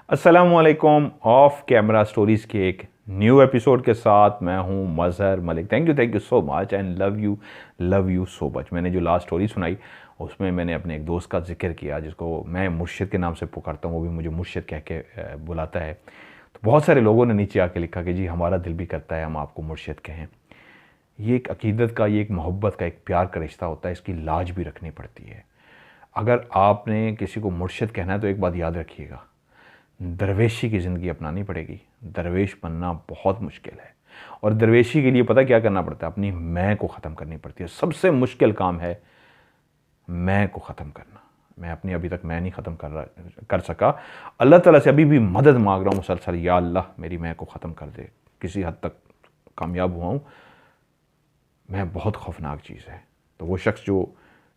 अस्सलामुअलैकुम। Of camera stories के एक न्यू एपिसोड के साथ मैं हूं Mazhar Malik. Thank you so much and love you so much. मैंने जो लास्ट स्टोरी सुनाई उसमें मैंने अपने एक दोस्त का जिक्र किया जिसको मैं मुर्शिद के नाम से पुकारता हूँ, वो भी मुझे मुर्शिद कह के बुलाता है। तो बहुत सारे लोगों ने नीचे आके लिखा कि जी हमारा दिल भी करता है हम आपको मुर्शिद कहें। ये एक अकीदत का, ये एक मोहब्बत का, एक प्यार का रिश्ता होता है, इसकी लाज भी रखनी पड़ती है। अगर आपने किसी को मुर्शिद कहना है तो एक बात याद रखिएगा, दरवेशी की ज़िंदगी अपनानी पड़ेगी। दरवेश बनना बहुत मुश्किल है और दरवेशी के लिए पता क्या करना पड़ता है, अपनी मैं को ख़त्म करनी पड़ती है। सबसे मुश्किल काम है मैं को ख़त्म करना। मैं अपनी अभी तक मैं नहीं ख़त्म कर सका। अल्लाह ताला से अभी भी मदद मांग रहा हूँ मुसलसल, या अल्लाह मेरी मैं को ख़त्म कर दे। किसी हद तक कामयाब हुआ हूँ। मैं बहुत खौफनाक चीज़ है। तो वो शख्स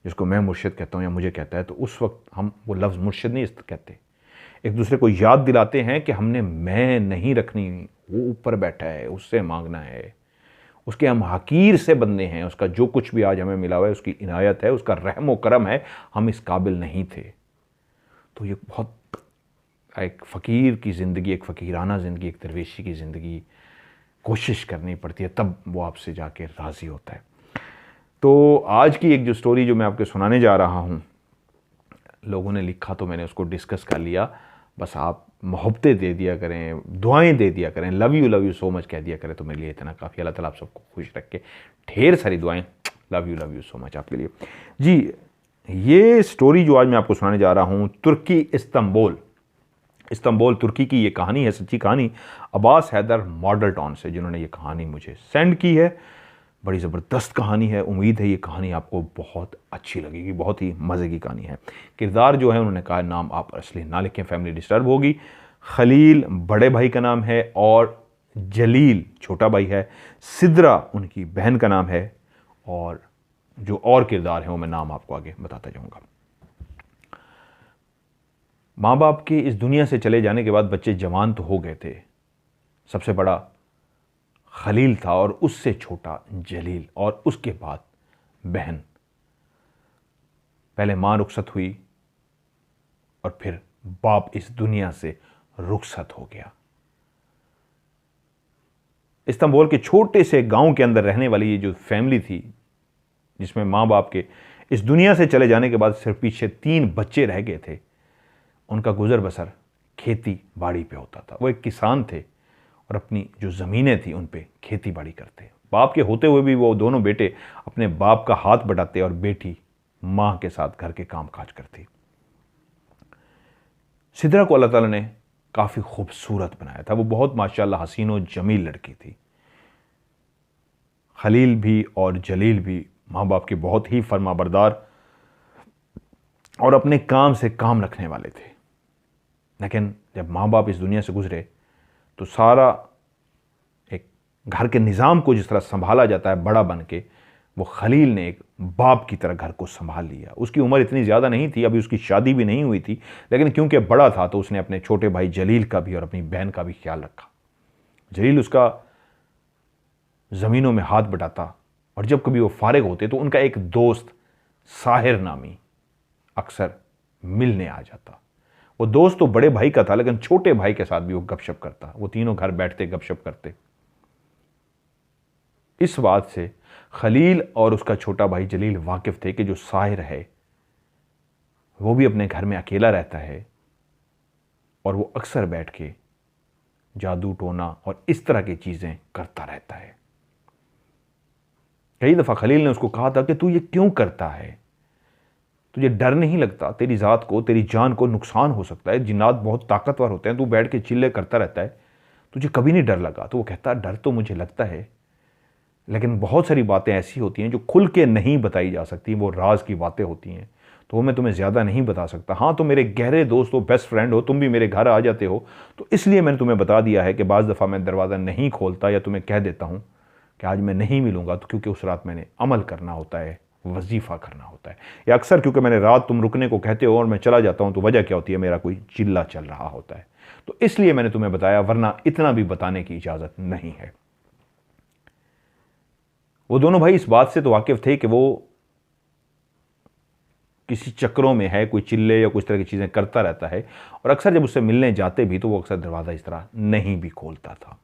जिसको मैं मुर्शिद कहता हूँ या मुझे कहता है, तो उस वक्त हम वो लफ्ज़ मुर्शिद नहीं कहते, एक दूसरे को याद दिलाते हैं कि हमने मैं नहीं रखनी, वो ऊपर बैठा है, उससे मांगना है, उसके हम हकीर से बंदे हैं। उसका जो कुछ भी आज हमें मिला हुआ है उसकी इनायत है, उसका रहम व करम है, हम इस काबिल नहीं थे। तो ये बहुत एक फ़कीर की ज़िंदगी, एक फ़कीराना ज़िंदगी, एक दरवेशी की ज़िंदगी कोशिश करनी पड़ती है, तब वो आपसे जाके राज़ी होता है। तो आज की एक जो स्टोरी जो मैं आपको सुनाने जा रहा हूँ, लोगों ने लिखा तो मैंने उसको डिस्कस कर लिया। बस आप मोहब्बतें दे दिया करें, दुआएं दे दिया करें, लव यू सो मच कह दिया करें तो मेरे लिए इतना काफ़ी। अल्लाह ताला आप सबको खुश रख के। ढेर सारी दुआएं, लव यू सो मच आपके लिए। जी, ये स्टोरी जो आज मैं आपको सुनाने जा रहा हूँ, तुर्की इस्तांबुल तुर्की की ये कहानी है, सच्ची कहानी। अब्बास हैदर मॉडल टाउन से जिन्होंने ये कहानी मुझे सेंड की है। बड़ी ज़बरदस्त कहानी है। उम्मीद है ये कहानी आपको बहुत अच्छी लगेगी, बहुत ही मज़े की कहानी है। किरदार जो है उन्होंने कहा नाम आप असली ना लिखें, फैमिली डिस्टर्ब होगी। खलील बड़े भाई का नाम है और जलील छोटा भाई है। सिद्रा उनकी बहन का नाम है और जो और किरदार हैं वो मैं नाम आपको आगे बताता जाऊँगा। माँ बाप के इस दुनिया से चले जाने के बाद बच्चे जवान तो हो गए थे। सबसे बड़ा खलील था और उससे छोटा जलील और उसके बाद बहन। पहले मां रुखसत हुई और फिर बाप इस दुनिया से रुखसत हो गया। इस्तांबुल के छोटे से गांव के अंदर रहने वाली ये जो फैमिली थी, जिसमें मां बाप के इस दुनिया से चले जाने के बाद सिर्फ पीछे 3 बच्चे रह गए थे, उनका गुजर बसर खेती बाड़ी पे होता था। वो एक किसान थे और अपनी जो ज़मीनें थी उन पे खेती बाड़ी करते। बाप के होते हुए भी वो दोनों बेटे अपने बाप का हाथ बटाते और बेटी माँ के साथ घर के काम काज करती। सिद्रा को अल्लाह ताला ने काफ़ी खूबसूरत बनाया था। वो बहुत माशाल्लाह हसीन और जमील लड़की थी। खलील भी और जलील भी माँ बाप के बहुत ही फरमाबरदार और अपने काम से काम रखने वाले थे। लेकिन जब माँ बाप इस दुनिया से गुजरे तो सारा एक घर के निज़ाम को जिस तरह संभाला जाता है बड़ा बन के, वो खलील ने एक बाप की तरह घर को संभाल लिया। उसकी उम्र इतनी ज़्यादा नहीं थी, अभी उसकी शादी भी नहीं हुई थी, लेकिन क्योंकि बड़ा था तो उसने अपने छोटे भाई जलील का भी और अपनी बहन का भी ख्याल रखा। जलील उसका ज़मीनों में हाथ बटाता और जब कभी वो फारिग होते तो उनका एक दोस्त साहिर नामी अक्सर मिलने आ जाता। वो दोस्त तो बड़े भाई का था लेकिन छोटे भाई के साथ भी वो गपशप करता। वो तीनों घर बैठते गपशप करते। इस बात से खलील और उसका छोटा भाई जलील वाकिफ थे कि जो साहिर है वो भी अपने घर में अकेला रहता है और वो अक्सर बैठ के जादू टोना और इस तरह की चीजें करता रहता है। कई दफा खलील ने उसको कहा था कि तू ये क्यों करता है, तुझे डर नहीं लगता, तेरी ज़ात को, तेरी जान को नुकसान हो सकता है, जिन्नात बहुत ताकतवर होते हैं, तू बैठ के चिल्ले करता रहता है, तुझे कभी नहीं डर लगा? तो वो कहता डर तो मुझे लगता है, लेकिन बहुत सारी बातें ऐसी होती हैं जो खुल के नहीं बताई जा सकती, वो राज की बातें होती हैं, तो वो मैं तुम्हें ज़्यादा नहीं बता सकता। हाँ, तुम मेरे गहरे दोस्त हो, बेस्ट फ्रेंड हो, तुम भी मेरे घर आ जाते हो, तो इसलिए मैंने तुम्हें बता दिया है कि बाज़ दफ़ा मैं दरवाज़ा नहीं खोलता या तुम्हें कह देता हूँ कि आज मैं नहीं मिलूंगा, तो क्योंकि उस रात मैंने अमल करना होता है, वजीफ़ा करना होता है, या अक्सर क्योंकि मैंने रात तुम रुकने को कहते हो और मैं चला जाता हूं तो वजह क्या होती है, मेरा कोई चिल्ला चल रहा होता है, तो इसलिए मैंने तुम्हें बताया, वरना इतना भी बताने की इजाज़त नहीं है। वो दोनों भाई इस बात से तो वाकिफ थे कि वो किसी चक्रों में है, कोई चिल्ले या कुछ तरह की चीज़ें करता रहता है। और अक्सर जब उससे मिलने जाते भी तो वो अक्सर दरवाज़ा इस तरह नहीं भी खोलता था।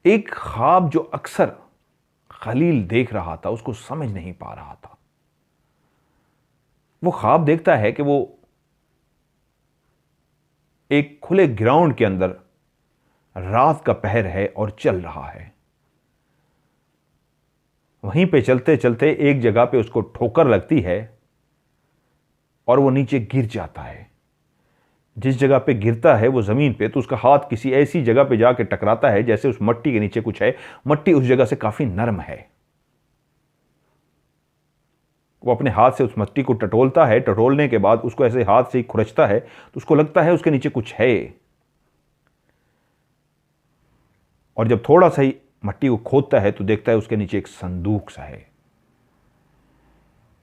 एक ख्वाब जो अक्सर खलील देख रहा था उसको समझ नहीं पा रहा था। वो ख्वाब देखता है कि वो एक खुले ग्राउंड के अंदर रात का पहर है और चल रहा है। वहीं पे चलते चलते एक जगह पे उसको ठोकर लगती है और वो नीचे गिर जाता है। जिस जगह पे गिरता है वो जमीन पे, तो उसका हाथ किसी ऐसी जगह पे जाके टकराता है जैसे उस मट्टी के नीचे कुछ है। मट्टी उस जगह से काफी नरम है। वो अपने हाथ से उस मट्टी को टटोलता है, टटोलने के बाद उसको ऐसे हाथ से ही खुरचता है तो उसको लगता है उसके नीचे कुछ है। और जब थोड़ा सा ही मट्टी को खोदता है तो देखता है उसके नीचे एक संदूक सा है,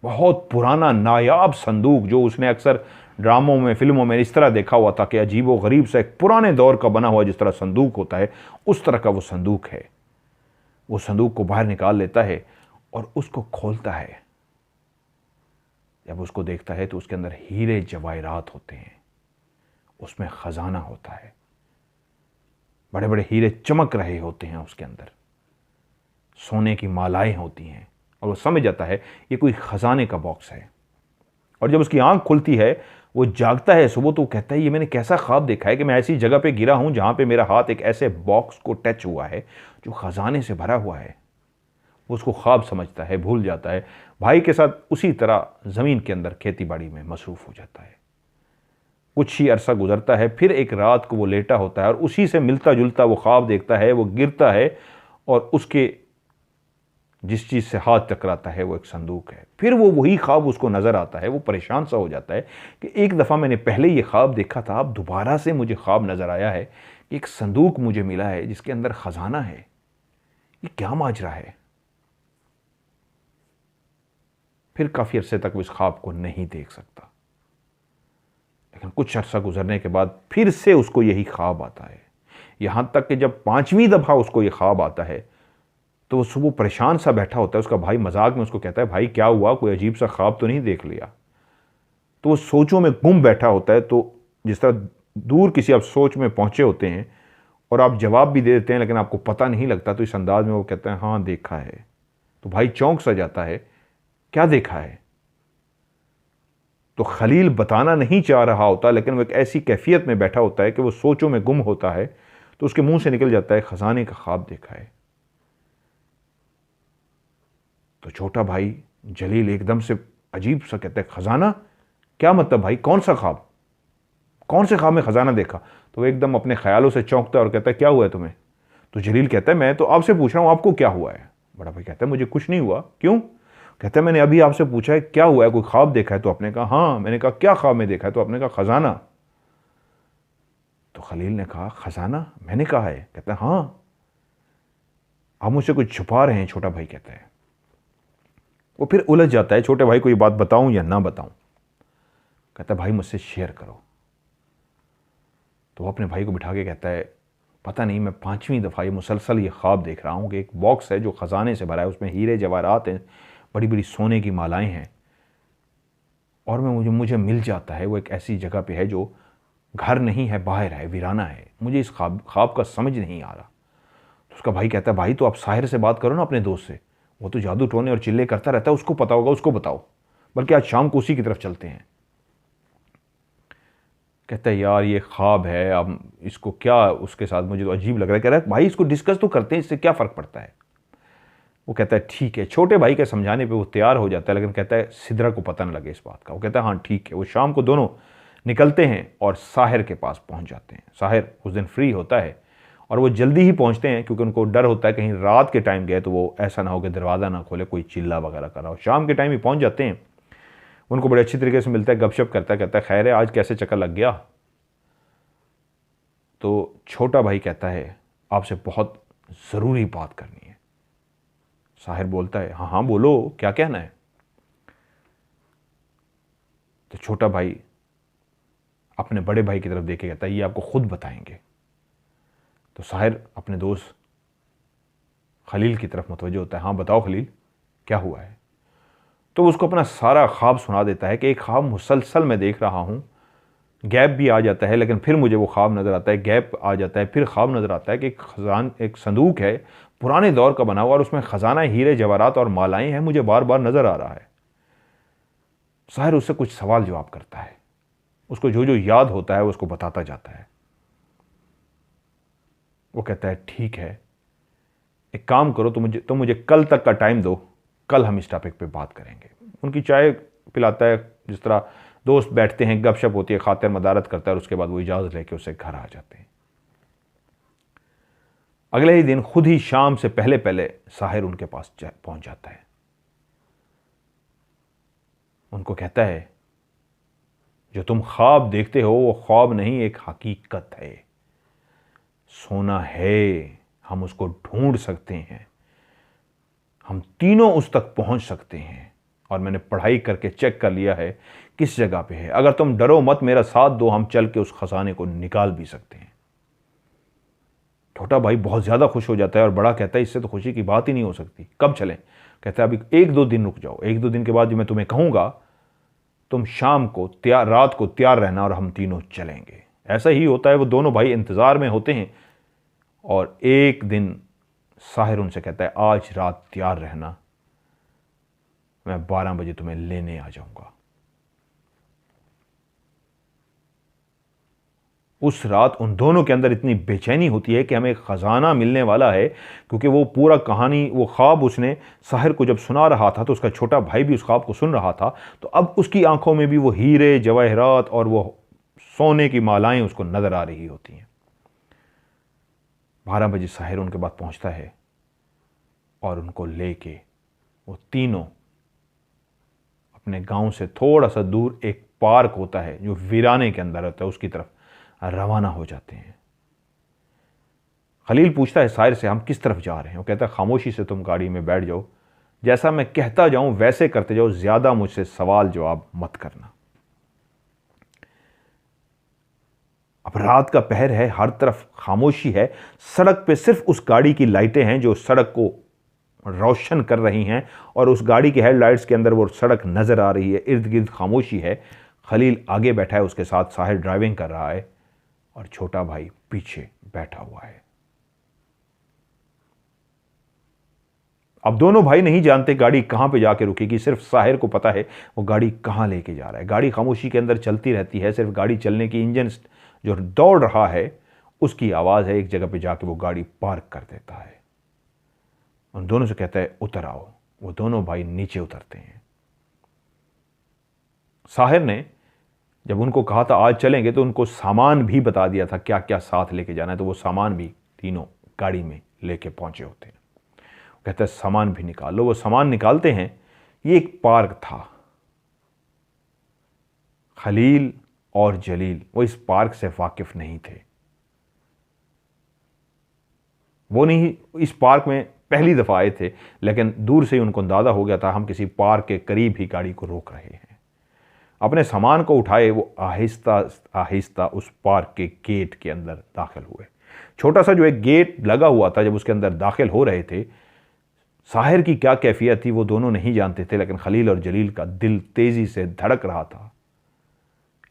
बहुत पुराना नायाब संदूक, जो उसने अक्सर ड्रामों में, फिल्मों में इस तरह देखा हुआ था कि अजीबो गरीब सा एक पुराने दौर का बना हुआ जिस तरह संदूक होता है, उस तरह का वो संदूक है। वो संदूक को बाहर निकाल लेता है और उसको खोलता है। जब उसको देखता है तो उसके अंदर हीरे जवाहरात होते हैं, उसमें खजाना होता है, बड़े बड़े हीरे चमक रहे होते हैं उसके अंदर, सोने की मालाएं होती हैं। और वो समझ जाता है ये कोई खजाने का बॉक्स है। और जब उसकी आंख खुलती है, वो जागता है सुबह, तो वो कहता है ये मैंने कैसा ख्वाब देखा है कि मैं ऐसी जगह पे गिरा हूं जहां पे मेरा हाथ एक ऐसे बॉक्स को टच हुआ है जो खजाने से भरा हुआ है। वो उसको ख्वाब समझता है, भूल जाता है। भाई के साथ उसी तरह जमीन के अंदर खेती बाड़ी में मसरूफ हो जाता है। कुछ ही अरसा गुजरता है, फिर एक रात को वो लेटा होता है और उसी से मिलता जुलता वो ख्वाब देखता है। वो गिरता है और उसके जिस चीज़ से हाथ टकराता है वो एक संदूक है। फिर वो वही ख्वाब उसको नज़र आता है। वो परेशान सा हो जाता है कि एक दफ़ा मैंने पहले ये ख्वाब देखा था, अब दोबारा से मुझे ख्वाब नज़र आया है कि एक संदूक मुझे मिला है जिसके अंदर खजाना है। ये क्या माजरा है? फिर काफ़ी अरसे तक वो इस ख्वाब को नहीं देख सकता, लेकिन कुछ अरसा गुजरने के बाद फिर से उसको यही ख्वाब आता है। यहां तक कि जब 5वीं दफ़ा उसको ये ख्वाब आता है तो वो सुबह परेशान सा बैठा होता है। उसका भाई मजाक में उसको कहता है, भाई क्या हुआ, कोई अजीब सा ख्वाब तो नहीं देख लिया? तो वो सोचों में गुम बैठा होता है। तो जिस तरह दूर किसी आप सोच में पहुंचे होते हैं और आप जवाब भी दे देते हैं लेकिन आपको पता नहीं लगता, तो इस अंदाज में वो कहता है हाँ देखा है। तो भाई चौंक सा जाता है, क्या देखा है? तो खलील बताना नहीं चाह रहा होता, लेकिन वो एक ऐसी कैफियत में बैठा होता है कि वो सोचों में गुम होता है। तो उसके मुंह से निकल जाता है खजाने का ख्वाब देखा है। तो छोटा भाई जलील एकदम से अजीब सा कहता है, खजाना? क्या मतलब भाई, कौन सा ख्वाब? कौन से ख्वाब में खजाना देखा? तो वो एकदम अपने ख्यालों से चौंकता है और कहता है क्या हुआ है तुम्हें? तो जलील कहता है मैं तो आपसे पूछ रहा हूं आपको क्या हुआ है? बड़ा भाई कहता है मुझे कुछ नहीं हुआ। क्यों? कहता है मैंने अभी आपसे पूछा है क्या हुआ है, कोई ख्वाब देखा है? तो आपने कहा हाँ। मैंने कहा क्या ख्वाब में देखा है? तो आपने कहा खजाना। तो खलील ने कहा खजाना मैंने कहा है? कहता है हाँ। आप मुझसे कुछ छुपा रहे हैं, छोटा भाई कहता है। वो फिर उलझ जाता है, छोटे भाई को ये बात बताऊं या ना बताऊं? कहता है भाई मुझसे शेयर करो। तो वो अपने भाई को बिठा के कहता है पता नहीं, मैं 5वीं दफ़ा ये मुसलसल ये ख्वाब देख रहा हूँ कि एक बॉक्स है जो ख़जाने से भरा है, उसमें हीरे जवाहरात हैं, बड़ी बड़ी सोने की मालाएं हैं, और मुझे मिल जाता है वो एक ऐसी जगह पे है जो घर नहीं है, बाहर है, वीराना है। मुझे इस ख्वाब का समझ नहीं आ रहा। तो उसका भाई कहता है भाई तो आप साहिर से बात करो ना, अपने दोस्त से, वो तो जादू टोने और चिल्ले करता रहता है, उसको पता होगा, उसको बताओ, बल्कि आज शाम को उसी की तरफ चलते हैं। कहता है यार ये ख्वाब है, अब इसको क्या, उसके साथ मुझे तो अजीब लग रहा है। कह रहा है भाई इसको डिस्कस तो करते हैं, इससे क्या फ़र्क पड़ता है? वो कहता है ठीक है। छोटे भाई के समझाने पे वो तैयार हो जाता है, लेकिन कहता है सिद्रा को पता न लगे इस बात का। वो कहता है हाँ ठीक है। वो शाम को दोनों निकलते हैं और साहिर के पास पहुंच जाते हैं। साहिर उस दिन फ्री होता है और वो जल्दी ही पहुंचते हैं, क्योंकि उनको डर होता है कहीं रात के टाइम गए तो वो ऐसा ना हो कि दरवाज़ा ना खोले, कोई चिल्ला वगैरह कर रहा हो। शाम के टाइम ही पहुंच जाते हैं। उनको बड़े अच्छी तरीके से मिलता है, गपशप करता है, कहता है खैर है, आज कैसे चक्कर लग गया? तो छोटा भाई कहता है आपसे बहुत ज़रूरी बात करनी है। साहिर बोलता है हाँ हाँ बोलो, क्या कहना है? तो छोटा भाई अपने बड़े भाई की तरफ देखे कहता है ये आपको खुद बताएंगे। तो साहिर अपने दोस्त खलील की तरफ मुतवज्जो होता है, हाँ बताओ खलील क्या हुआ है? तो उसको अपना सारा ख्वाब सुना देता है कि एक ख्वाब मुसलसल मैं देख रहा हूँ, गैप भी आ जाता है, लेकिन फिर मुझे वो ख्वाब नज़र आता है, गैप आ जाता है, फिर ख्वाब नज़र आता है कि एक संदूक है पुराने दौर का बना हुआ और उसमें ख़जाना हीरे जवाहरात और मालाएं हैं, मुझे बार बार नज़र आ रहा है। साहिर उससे कुछ सवाल जवाब करता है, उसको जो जो याद होता है उसको बताता जाता है। वो कहता है ठीक है, एक काम करो, तुम मुझे कल तक का टाइम दो, कल हम इस टॉपिक पे बात करेंगे। उनकी चाय पिलाता है, जिस तरह दोस्त बैठते हैं, गपशप होती है, खातिर मदारत करता है और उसके बाद वो इजाज़त लेके उससे घर आ जाते हैं। अगले ही दिन खुद ही शाम से पहले पहले साहिर उनके पास पहुंच जाता है। उनको कहता है जो तुम ख्वाब देखते हो वो ख्वाब नहीं, एक हकीकत है, सोना है, हम उसको ढूंढ सकते हैं, हम तीनों उस तक पहुंच सकते हैं और मैंने पढ़ाई करके चेक कर लिया है किस जगह पे है। अगर तुम डरो मत, मेरा साथ दो, हम चल के उस खजाने को निकाल भी सकते हैं। छोटा भाई बहुत ज़्यादा खुश हो जाता है और बड़ा कहता है इससे तो खुशी की बात ही नहीं हो सकती, कब चलें? कहता है अभी 1-2 दिन रुक जाओ, 1-2 दिन के बाद जो मैं तुम्हें कहूँगा, तुम शाम को रात को तैयार रहना और हम तीनों चलेंगे। ऐसा ही होता है, वो दोनों भाई इंतज़ार में होते हैं और एक दिन साहिर उनसे कहता है आज रात तैयार रहना, मैं 12 बजे तुम्हें लेने आ जाऊंगा। उस रात उन दोनों के अंदर इतनी बेचैनी होती है कि हमें खजाना मिलने वाला है, क्योंकि वो पूरा कहानी, वो ख्वाब उसने साहिर को जब सुना रहा था तो उसका छोटा भाई भी उस ख्वाब को सुन रहा था, तो अब उसकी आंखों में भी वो हीरे जवाहरात और वो सोने की मालाएं उसको नजर आ रही होती हैं। 12 बजे साहिर उनके पास पहुंचता है और उनको लेके वो तीनों अपने गांव से थोड़ा सा दूर एक पार्क होता है जो वीराने के अंदर होता है, उसकी तरफ रवाना हो जाते हैं। खलील पूछता है साहिर से हम किस तरफ जा रहे हैं? वो कहता है खामोशी से तुम गाड़ी में बैठ जाओ, जैसा मैं कहता जाऊं वैसे करते जाओ, ज्यादा मुझसे सवाल जवाब मत करना। अब रात का पहर है, हर तरफ खामोशी है, सड़क पे सिर्फ उस गाड़ी की लाइटें हैं जो सड़क को रोशन कर रही हैं और उस गाड़ी की हेडलाइट्स के अंदर वो सड़क नजर आ रही है, इर्द गिर्द खामोशी है। खलील आगे बैठा है, उसके साथ साहिर ड्राइविंग कर रहा है और छोटा भाई पीछे बैठा हुआ है। अब दोनों भाई नहीं जानते गाड़ी कहां पे जाके रुकेगी, सिर्फ साहिर को पता है वो गाड़ी कहां लेके जा रहा है। गाड़ी खामोशी के अंदर चलती रहती है, सिर्फ गाड़ी चलने की इंजन जो दौड़ रहा है उसकी आवाज है। एक जगह पे जाके वो गाड़ी पार्क कर देता है, उन दोनों से कहता है उतर आओ। वो दोनों भाई नीचे उतरते हैं। साहिर ने जब उनको कहा था आज चलेंगे तो उनको सामान भी बता दिया था क्या क्या साथ लेके जाना है, तो वो सामान भी तीनों गाड़ी में लेके पहुंचे होते हैं। कहता है सामान भी निकाल लो। वो सामान निकालते हैं। ये एक पार्क था। खलील और जलील वो इस पार्क से वाकिफ नहीं थे, वो नहीं इस पार्क में पहली दफा आए थे, लेकिन दूर से ही उनको अंदाजा हो गया था हम किसी पार्क के करीब ही गाड़ी को रोक रहे हैं। अपने सामान को उठाए वो आहिस्ता आहिस्ता उस पार्क के गेट के अंदर दाखिल हुए। छोटा सा जो एक गेट लगा हुआ था, जब उसके अंदर दाखिल हो रहे थे, साहिर की क्या कैफियत थी वो दोनों नहीं जानते थे, लेकिन खलील और जलील का दिल तेजी से धड़क रहा था।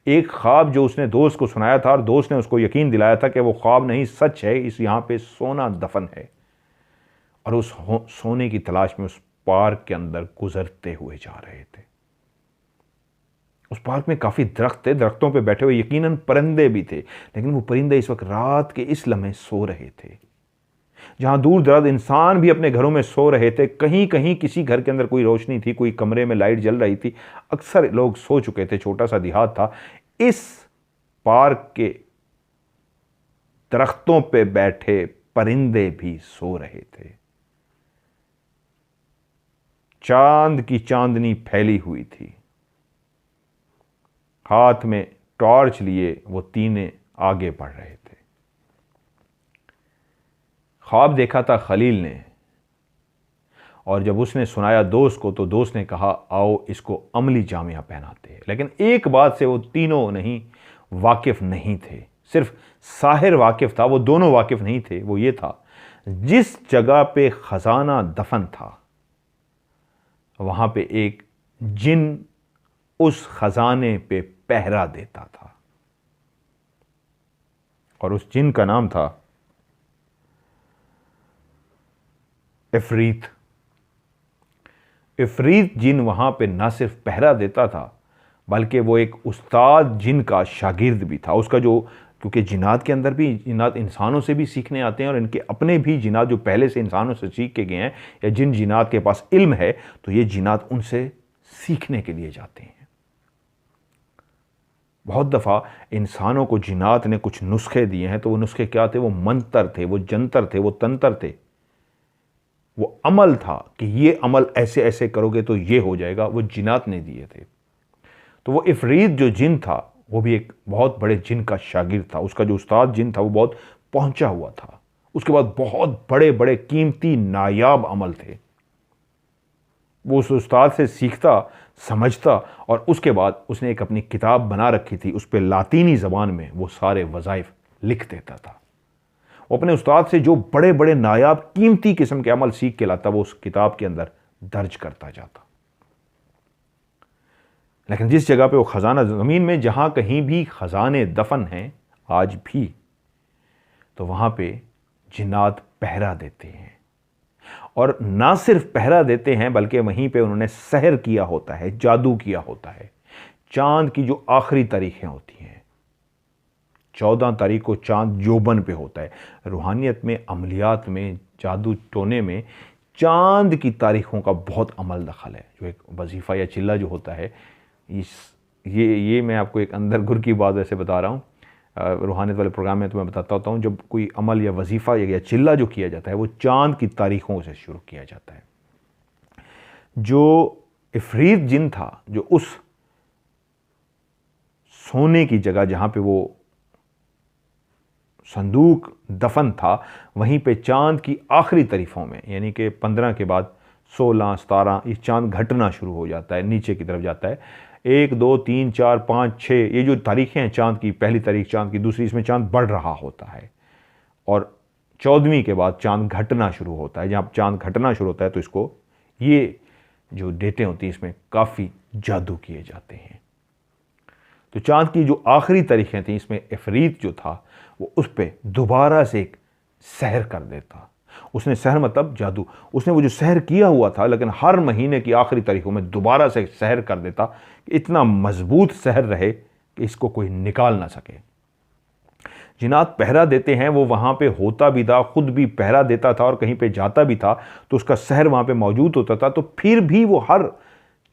एक ख्वाब जो उसने दोस्त को सुनाया था और दोस्त ने उसको यकीन दिलाया था कि वो ख्वाब नहीं सच है, इस यहाँ पे सोना दफन है, और उस सोने की तलाश में उस पार्क के अंदर गुजरते हुए जा रहे थे। उस पार्क में काफी दरख्त थे, दरख्तों पे बैठे हुए यकीनन परिंदे भी थे, लेकिन वो परिंदे इस वक्त रात के इस लम्हे सो रहे थे। जहां दूर दराज इंसान भी अपने घरों में सो रहे थे, कहीं कहीं किसी घर के अंदर कोई रोशनी थी, कोई कमरे में लाइट जल रही थी, अक्सर लोग सो चुके थे। छोटा सा देहात था। इस पार्क के दरख्तों पे बैठे परिंदे भी सो रहे थे। चांद की चांदनी फैली हुई थी। हाथ में टॉर्च लिए वो तीने आगे बढ़ रहे थे। ख्वाब देखा था खलील ने, और जब उसने सुनाया दोस्त को तो दोस्त ने कहा आओ इसको अमली जामिया पहनाते हैं। लेकिन एक बात से वो तीनों नहीं वाकिफ नहीं थे, सिर्फ साहिर वाकिफ था, वो दोनों वाकिफ नहीं थे। वो ये था जिस जगह पे खजाना दफन था वहां पे एक जिन उस खजाने पे पहरा देता था, और उस जिन का नाम था इफरीत। इफरीत जिन वहां पे ना सिर्फ पहरा देता था, बल्कि वो एक उस्ताद जिन का शागिर्द भी था। उसका जो, क्योंकि जिन्नात के अंदर भी, जिन्नात इंसानों से भी सीखने आते हैं और इनके अपने भी जिन्नात जो पहले से इंसानों से सीख के गए हैं, या जिन जिन्नात के पास इल्म है, तो ये जिन्नात उनसे सीखने के लिए जाते हैं। बहुत दफ़ा इंसानों को जिन्नात ने कुछ नुस्खे दिए हैं, तो वो नुस्खे क्या थे? वो मंतर थे, वो जंतर थे, वो तंत्र थे, वो अमल था कि ये अमल ऐसे ऐसे करोगे तो ये हो जाएगा, वो जिन्नात ने दिए थे। तो वो इफरीत जो जिन था, वो भी एक बहुत बड़े जिन का शागिर्द था। उसका जो उस्ताद जिन था वो बहुत पहुंचा हुआ था। उसके बाद बहुत बड़े बड़े कीमती नायाब अमल थे। वो उस उस्ताद से सीखता, समझता, और उसके बाद उसने एक अपनी किताब बना रखी थी, उस पर लातीनी ज़बान में वो सारे वज़ाइफ लिख देता था। वो अपने उस्ताद से जो बड़े बड़े नायाब कीमती किस्म के अमल सीख के लाता, वो उस किताब के अंदर दर्ज करता जाता। लेकिन जिस जगह पे वो ख़जाना, ज़मीन में जहाँ कहीं भी ख़जाने दफन हैं आज भी, तो वहाँ पे जिन्नात पहरा देते हैं। और ना सिर्फ पहरा देते हैं, बल्कि वहीं पे उन्होंने सहर किया होता है, जादू किया होता है। चांद की जो आखिरी तारीखें होती हैं, 14 तारीख को चांद जोबन पे होता है। रूहानियत में, अमलियात में, जादू टोने में चांद की तारीखों का बहुत अमल दखल है। जो एक वजीफ़ा या चिल्ला जो होता है, ये मैं आपको एक अंदर गुर की बात वैसे बता रहा हूँ। रूहानियत वाले प्रोग्राम में तो मैं बताता होता हूँ, जब कोई अमल या वजीफ़ा या चिल्ला जो किया जाता है, वो चांद की तारीखों से शुरू किया जाता है। जो इफरीत जिन था, जो उस सोने की जगह जहाँ पे वो संदूक दफन था, वहीं पे चांद की आखिरी तारीखों में, यानी कि 15 के बाद 16, 17, ये चांद घटना शुरू हो जाता है, नीचे की तरफ जाता है। 1, 2, 3, 4, 5, 6, ये जो तारीखें हैं चांद की, पहली तारीख चांद की, दूसरी, इसमें चांद बढ़ रहा होता है। और 14वीं के बाद चांद घटना शुरू होता है। जहाँ चांद घटना शुरू होता है, तो इसको, ये जो डेटें होती हैं, इसमें काफ़ी जादू किए जाते हैं। तो चांद की जो आखिरी तारीखें थी, इसमें इफरीत जो था, वो उस पर दोबारा से एक सहर कर देता। उसने सहर मतलब जादू, उसने वो जो सहर किया हुआ था, लेकिन हर महीने की आखिरी तारीखों में दोबारा से सहर कर देता। इतना मजबूत सहर रहे कि इसको कोई निकाल ना सके। जिन्नात पहरा देते हैं, वो वहाँ पे होता भी था, खुद भी पहरा देता था और कहीं पे जाता भी था, तो उसका सहर वहाँ पे मौजूद होता था। तो फिर भी वो हर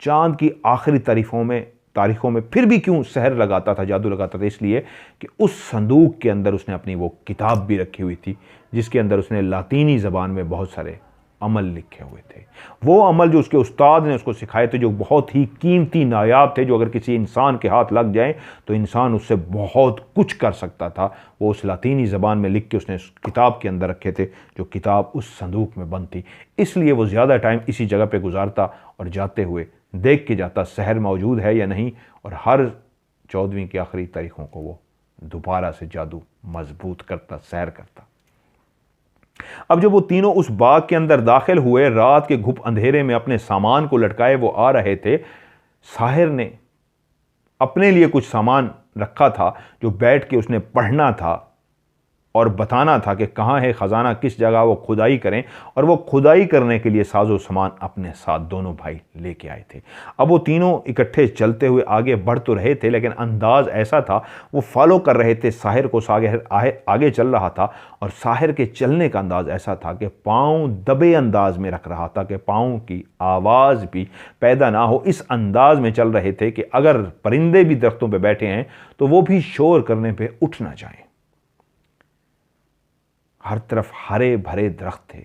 चांद की आखिरी तारीखों में फिर भी क्यों सहर लगाता था, जादू लगाता था? इसलिए कि उस संदूक के अंदर उसने अपनी वो किताब भी रखी हुई थी, जिसके अंदर उसने लातीनी ज़बान में बहुत सारे अमल लिखे हुए थे। वो अमल जो उसके उस्ताद ने उसको सिखाए थे, जो बहुत ही कीमती नायाब थे, जो अगर किसी इंसान के हाथ लग जाए तो इंसान उससे बहुत कुछ कर सकता था, वो उस लातीनी ज़बान में लिख के उसने उस किताब के अंदर रखे थे, जो किताब उस संदूक में बंद थी। इसलिए वो ज़्यादा टाइम इसी जगह पर गुजारता और जाते हुए देख के जाता सहर मौजूद है या नहीं, और हर 14वीं की आखिरी तारीखों को वो दोबारा से जादू मजबूत करता, सहर करता। अब जब वो तीनों उस बाग के अंदर दाखिल हुए, रात के घुप अंधेरे में अपने सामान को लटकाए वो आ रहे थे। साहिर ने अपने लिए कुछ सामान रखा था, जो बैठ के उसने पढ़ना था और बताना था कि कहाँ है ख़जाना, किस जगह वो खुदाई करें। और वो खुदाई करने के लिए साजो सामान अपने साथ दोनों भाई लेके आए थे। अब वो तीनों इकट्ठे चलते हुए आगे बढ़ तो रहे थे, लेकिन अंदाज ऐसा था, वो फॉलो कर रहे थे साहिर को, आगे चल रहा था। और साहिर के चलने का अंदाज ऐसा था कि पाँव दबे अंदाज में रख रहा था, कि पाँव की आवाज़ भी पैदा ना हो। इस अंदाज में चल रहे थे कि अगर परिंदे भी दरख्तों पर बैठे हैं तो वो भी शोर करने पर उठ ना जाएं। हर तरफ हरे भरे दरख्त थे।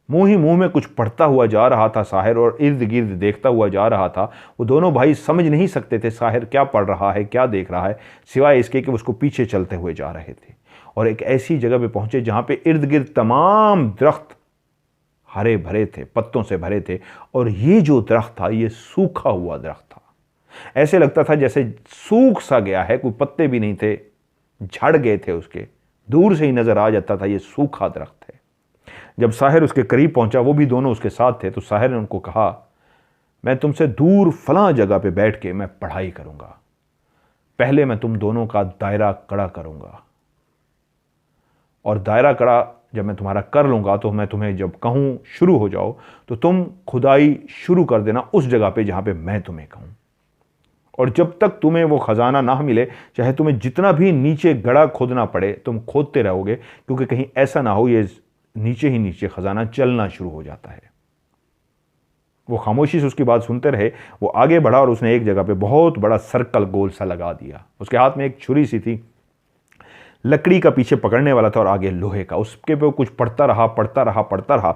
मुंह ही मुंह में कुछ पढ़ता हुआ जा रहा था साहिर, और इर्द गिर्द देखता हुआ जा रहा था। वो दोनों भाई समझ नहीं सकते थे साहिर क्या पढ़ रहा है, क्या देख रहा है, सिवाय इसके कि उसको पीछे चलते हुए जा रहे थे। और एक ऐसी जगह पे पहुंचे जहां पे इर्द गिर्द तमाम दरख्त हरे भरे थे, पत्तों से भरे थे। और ये जो दरख्त था, ये सूखा हुआ दरख्त था। ऐसे लगता था जैसे सूख सा गया है, कोई पत्ते भी नहीं थे, झड़ गए थे उसके, दूर से ही नजर आ जाता था ये सूखा दरख्त है। जब साहिर उसके करीब पहुंचा, वो भी दोनों उसके साथ थे, तो साहिर ने उनको कहा, मैं तुमसे दूर फलां जगह पे बैठ के मैं पढ़ाई करूंगा। पहले मैं तुम दोनों का दायरा कड़ा करूंगा, और दायरा कड़ा जब मैं तुम्हारा कर लूंगा तो मैं तुम्हें जब कहूं शुरू हो जाओ तो तुम खुदाई शुरू कर देना उस जगह पे जहां पे मैं तुम्हें कहूं। और जब तक तुम्हें वो खजाना ना मिले, चाहे तुम्हें जितना भी नीचे गड़ा खोदना पड़े, तुम खोदते रहोगे, क्योंकि कहीं ऐसा ना हो ये नीचे ही नीचे खजाना चलना शुरू हो जाता है। वो खामोशी से उसकी बात सुनते रहे। वो आगे बढ़ा और उसने एक जगह पे बहुत बड़ा सर्कल गोल सा लगा दिया। उसके हाथ में एक छुरी सी थी, लकड़ी का पीछे पकड़ने वाला था और आगे लोहे का। उसके पे कुछ पढ़ता रहा पढ़ता रहा पढ़ता रहा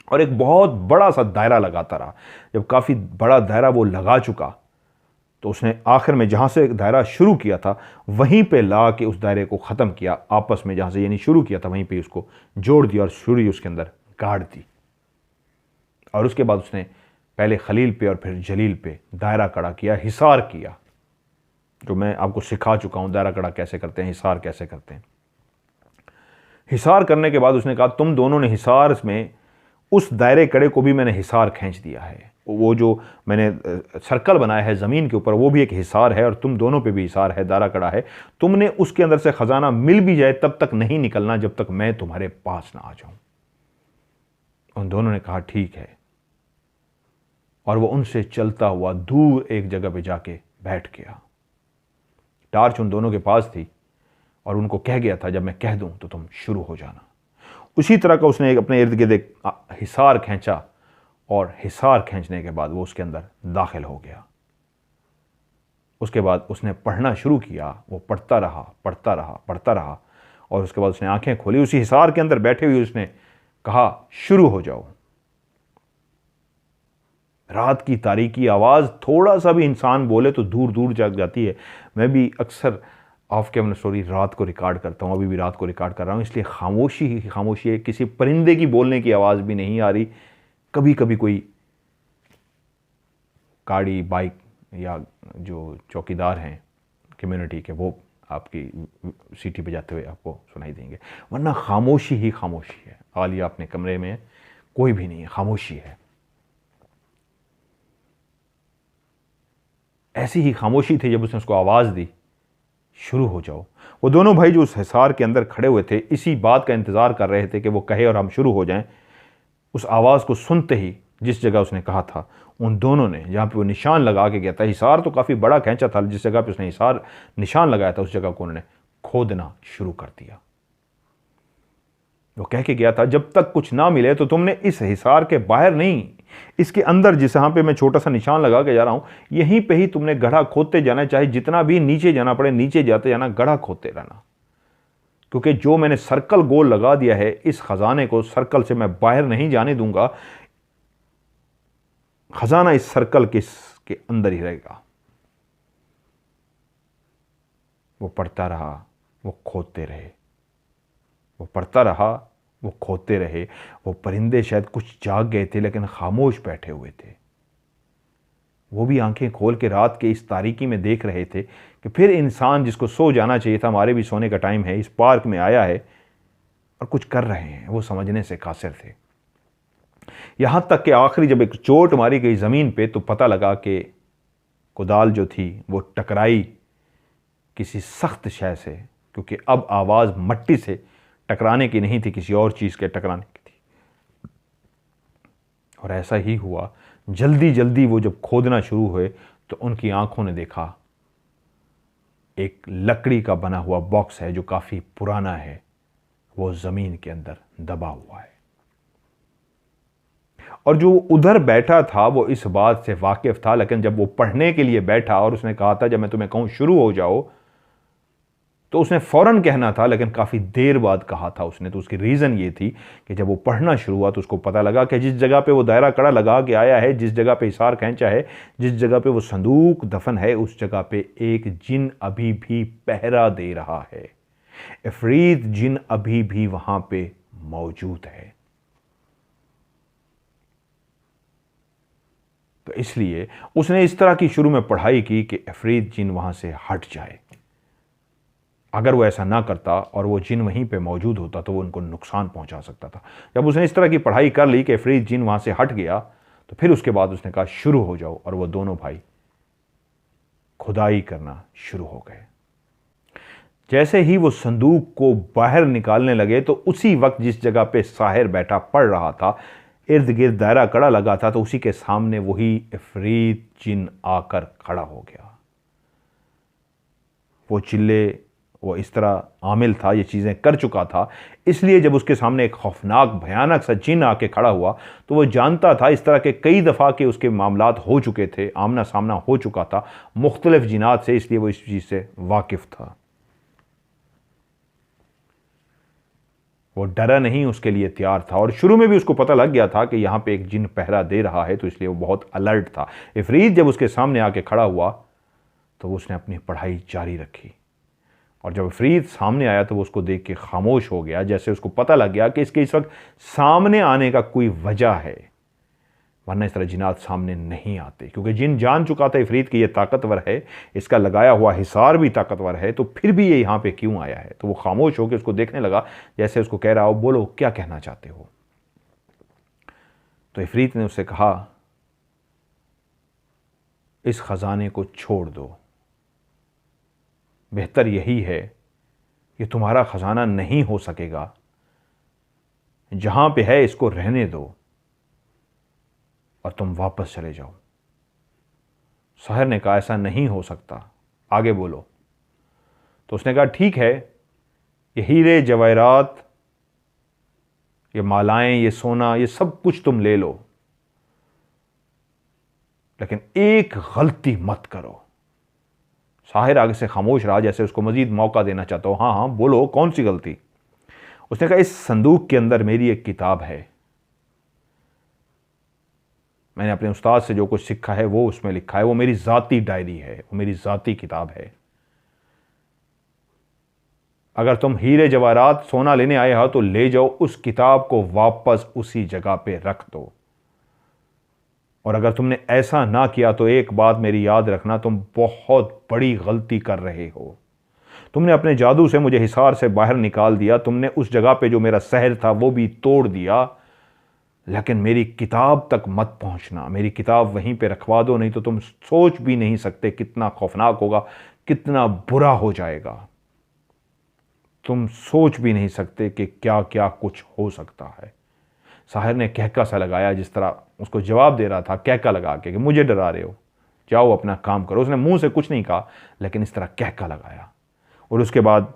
और एक बहुत बड़ा सा दायरा लगाता रहा। जब काफ़ी बड़ा दायरा वो लगा चुका तो उसने आखिर में जहाँ से दायरा शुरू किया था वहीं पे ला के उस दायरे को ख़त्म किया आपस में। जहाँ से यानी शुरू किया था वहीं पे उसको जोड़ दिया और छुरी उसके अंदर गाड़ दी। और उसके बाद उसने पहले खलील पे और फिर जलील पे दायरा कड़ा किया, हिसार किया, जो मैं आपको सिखा चुका हूं दायरा कड़ा कैसे करते हैं, हिसार कैसे करते हैं। हिसार करने के बाद उसने कहा, तुम दोनों ने हिसार में उस दायरे कड़े को भी मैंने हिसार खींच दिया है। वो जो मैंने सर्कल बनाया है ज़मीन के ऊपर वो भी एक हिसार है और तुम दोनों पे भी हिसार है, दायरा कड़ा है। तुमने उसके अंदर से खजाना मिल भी जाए तब तक नहीं निकलना जब तक मैं तुम्हारे पास ना आ जाऊं। उन दोनों ने कहा ठीक है, और वो उनसे चलता हुआ दूर एक जगह पे जाके बैठ गया। टार्च उन दोनों के पास थी और उनको कह गया था, जब मैं कह दूं तो तुम शुरू हो जाना। उसी तरह का उसने एक अपने इर्द गिर्द एक हिसार खींचा और हिसार खींचने के बाद वो उसके अंदर दाखिल हो गया। उसके बाद उसने पढ़ना शुरू किया। वो पढ़ता रहा पढ़ता रहा पढ़ता रहा और उसके बाद उसने आंखें खोली। उसी हिसार के अंदर बैठे हुए उसने कहा, शुरू हो जाओ। रात की तारीकी, आवाज़ थोड़ा सा भी इंसान बोले तो दूर दूर जाग जाती है। मैं भी अक्सर ऑफ कैमरा स्टोरी रात को रिकॉर्ड करता हूँ, अभी भी रात को रिकॉर्ड कर रहा हूँ, इसलिए खामोशी ही खामोशी है। किसी परिंदे की बोलने की आवाज़ भी नहीं आ रही। कभी कभी कोई गाड़ी, बाइक या जो चौकीदार हैं कम्युनिटी के, वो आपकी सीटी पे जाते हुए आपको सुनाई देंगे, वरना खामोशी ही खामोशी है। आलिया अपने कमरे में, कोई भी नहीं है, खामोशी है। ऐसी ही खामोशी थी जब उसने उसको आवाज़ दी, शुरू हो जाओ। वो दोनों भाई जो उस हिसार के अंदर खड़े हुए थे इसी बात का इंतज़ार कर रहे थे कि वो कहे और हम शुरू हो जाएं। उस आवाज़ को सुनते ही जिस जगह उसने कहा था, उन दोनों ने, जहाँ पे वो निशान लगा के गया था, हिसार तो काफ़ी बड़ा खींचा था, जिस जगह पे उसने हिसार निशान लगाया था उस जगह को उन्होंने खोदना शुरू कर दिया। वो कह के गया था, जब तक कुछ ना मिले तो तुमने इस हिसार के बाहर नहीं, इसके अंदर जिस यहाँ पे मैं छोटा सा निशान लगा के जा रहा हूं, यहीं पे ही तुमने गड्ढा खोदते जाना, चाहे जितना भी नीचे जाना पड़े नीचे जाते जाना, गड्ढा खोदते रहना। क्योंकि जो मैंने सर्कल गोल लगा दिया है, इस खजाने को सर्कल से मैं बाहर नहीं जाने दूंगा। खजाना इस सर्कल के अंदर ही रहेगा। वो पढ़ता रहा, वो खोदते रहे, वो पढ़ता रहा, वो खोदते रहे। वो परिंदे शायद कुछ जाग गए थे लेकिन खामोश बैठे हुए थे। वो भी आंखें खोल के रात के इस तारीकी में देख रहे थे कि फिर इंसान जिसको सो जाना चाहिए था, हमारे भी सोने का टाइम है, इस पार्क में आया है और कुछ कर रहे हैं। वो समझने से कासिर थे। यहां तक कि आखिरी जब एक चोट मारी गई जमीन पे तो पता लगा कि कुदाल जो थी वो टकराई किसी सख्त शय से, क्योंकि अब आवाज़ मट्टी से टकराने की नहीं थी, किसी और चीज़ के टकराने की थी। और ऐसा ही हुआ। जल्दी जल्दी वो जब खोदना शुरू हुए तो उनकी आंखों ने देखा एक लकड़ी का बना हुआ बॉक्स है जो काफ़ी पुराना है, वो ज़मीन के अंदर दबा हुआ है। और जो उधर बैठा था वो इस बात से वाकिफ था, लेकिन जब वो पढ़ने के लिए बैठा और उसने कहा था, जब मैं तुम्हें कहूं शुरू हो जाओ, तो उसने फौरन कहना था लेकिन काफ़ी देर बाद कहा था उसने। तो उसकी रीज़न ये थी कि जब वो पढ़ना शुरू हुआ तो उसको पता लगा कि जिस जगह पे वो दायरा कड़ा लगा के आया है, जिस जगह पे हिसार खींचा है, जिस जगह पे वो संदूक दफन है, उस जगह पे एक जिन अभी भी पहरा दे रहा है। इफरीत जिन अभी भी वहां पे मौजूद है। तो इसलिए उसने इस तरह की शुरू में पढ़ाई की कि इफरीत जिन वहां से हट जाए। अगर वो ऐसा ना करता और वो जिन वहीं पे मौजूद होता तो वो उनको नुकसान पहुंचा सकता था। जब उसने इस तरह की पढ़ाई कर ली कि इफरीत जिन वहां से हट गया, तो फिर उसके बाद उसने कहा शुरू हो जाओ, और वो दोनों भाई खुदाई करना शुरू हो गए। जैसे ही वो संदूक को बाहर निकालने लगे तो उसी वक्त जिस जगह पे साहिर बैठा पढ़ रहा था, इर्द गिर्द दायरा कड़ा लगा था, तो उसी के सामने वही इफरीत जिन आकर खड़ा हो गया। वो चिल्ले, वो इस तरह आमिल था, ये चीज़ें कर चुका था, इसलिए जब उसके सामने एक खौफनाक भयानक सा जिन आके खड़ा हुआ तो वो जानता था, इस तरह के कई दफ़ा के उसके मामलात हो चुके थे, आमना सामना हो चुका था मुख्तलिफ जिनात से, इसलिए वो इस चीज़ से वाकिफ था। वो डरा नहीं, उसके लिए तैयार था, और शुरू में भी उसको पता लग गया था कि यहाँ पे एक जिन पहरा दे रहा है, तो इसलिए वो बहुत अलर्ट था। इफरीत जब उसके सामने आके खड़ा हुआ तो उसने अपनी पढ़ाई जारी रखी, और जब इफरीत सामने आया तो वो उसको देख के खामोश हो गया, जैसे उसको पता लग गया कि इसके इस वक्त सामने आने का कोई वजह है, वरना इस तरह जिनात सामने नहीं आते। क्योंकि जिन जान चुका था इफरीत की ये ताकतवर है, इसका लगाया हुआ हिसार भी ताकतवर है, तो फिर भी ये यहाँ पे क्यों आया है। तो वो खामोश होकर उसको देखने लगा, जैसे उसको कह रहा हो बोलो क्या कहना चाहते हो। तो इफरीत ने उससे कहा, इस खजाने को छोड़ दो, बेहतर यही है, ये तुम्हारा खजाना नहीं हो सकेगा, जहां पे है इसको रहने दो और तुम वापस चले जाओ। साहिर ने कहा ऐसा नहीं हो सकता, आगे बोलो। तो उसने कहा ठीक है, ये हीरे जवाहरात, ये मालाएं, ये सोना, ये सब कुछ तुम ले लो, लेकिन एक गलती मत करो। साहिर आगे से खामोश रहा, जैसे उसको मजीद मौका देना चाहता हो। हाँ हाँ बोलो, कौन सी गलती। उसने कहा इस संदूक के अंदर मेरी एक किताब है, मैंने अपने उस्ताद से जो कुछ सीखा है वो उसमें लिखा है, वो मेरी ज़ाती डायरी है, वो मेरी ज़ाती किताब है। अगर तुम हीरे जवाहरात सोना लेने आए हो तो ले जाओ, उस किताब को वापस उसी जगह पे रख दो, और अगर तुमने ऐसा ना किया तो एक बात मेरी याद रखना, तुम बहुत बड़ी गलती कर रहे हो। तुमने अपने जादू से मुझे हिसार से बाहर निकाल दिया, तुमने उस जगह पे जो मेरा शहर था वो भी तोड़ दिया, लेकिन मेरी किताब तक मत पहुंचना। मेरी किताब वहीं पे रखवा दो, नहीं तो तुम सोच भी नहीं सकते कितना खौफनाक होगा, कितना बुरा हो जाएगा। तुम सोच भी नहीं सकते कि क्या क्या कुछ हो सकता है। साहिर ने कहका सा लगाया, जिस तरह उसको जवाब दे रहा था कहका लगा के कि मुझे डरा रहे हो, जाओ अपना काम करो। उसने मुंह से कुछ नहीं कहा, लेकिन इस तरह कहका लगाया, और उसके बाद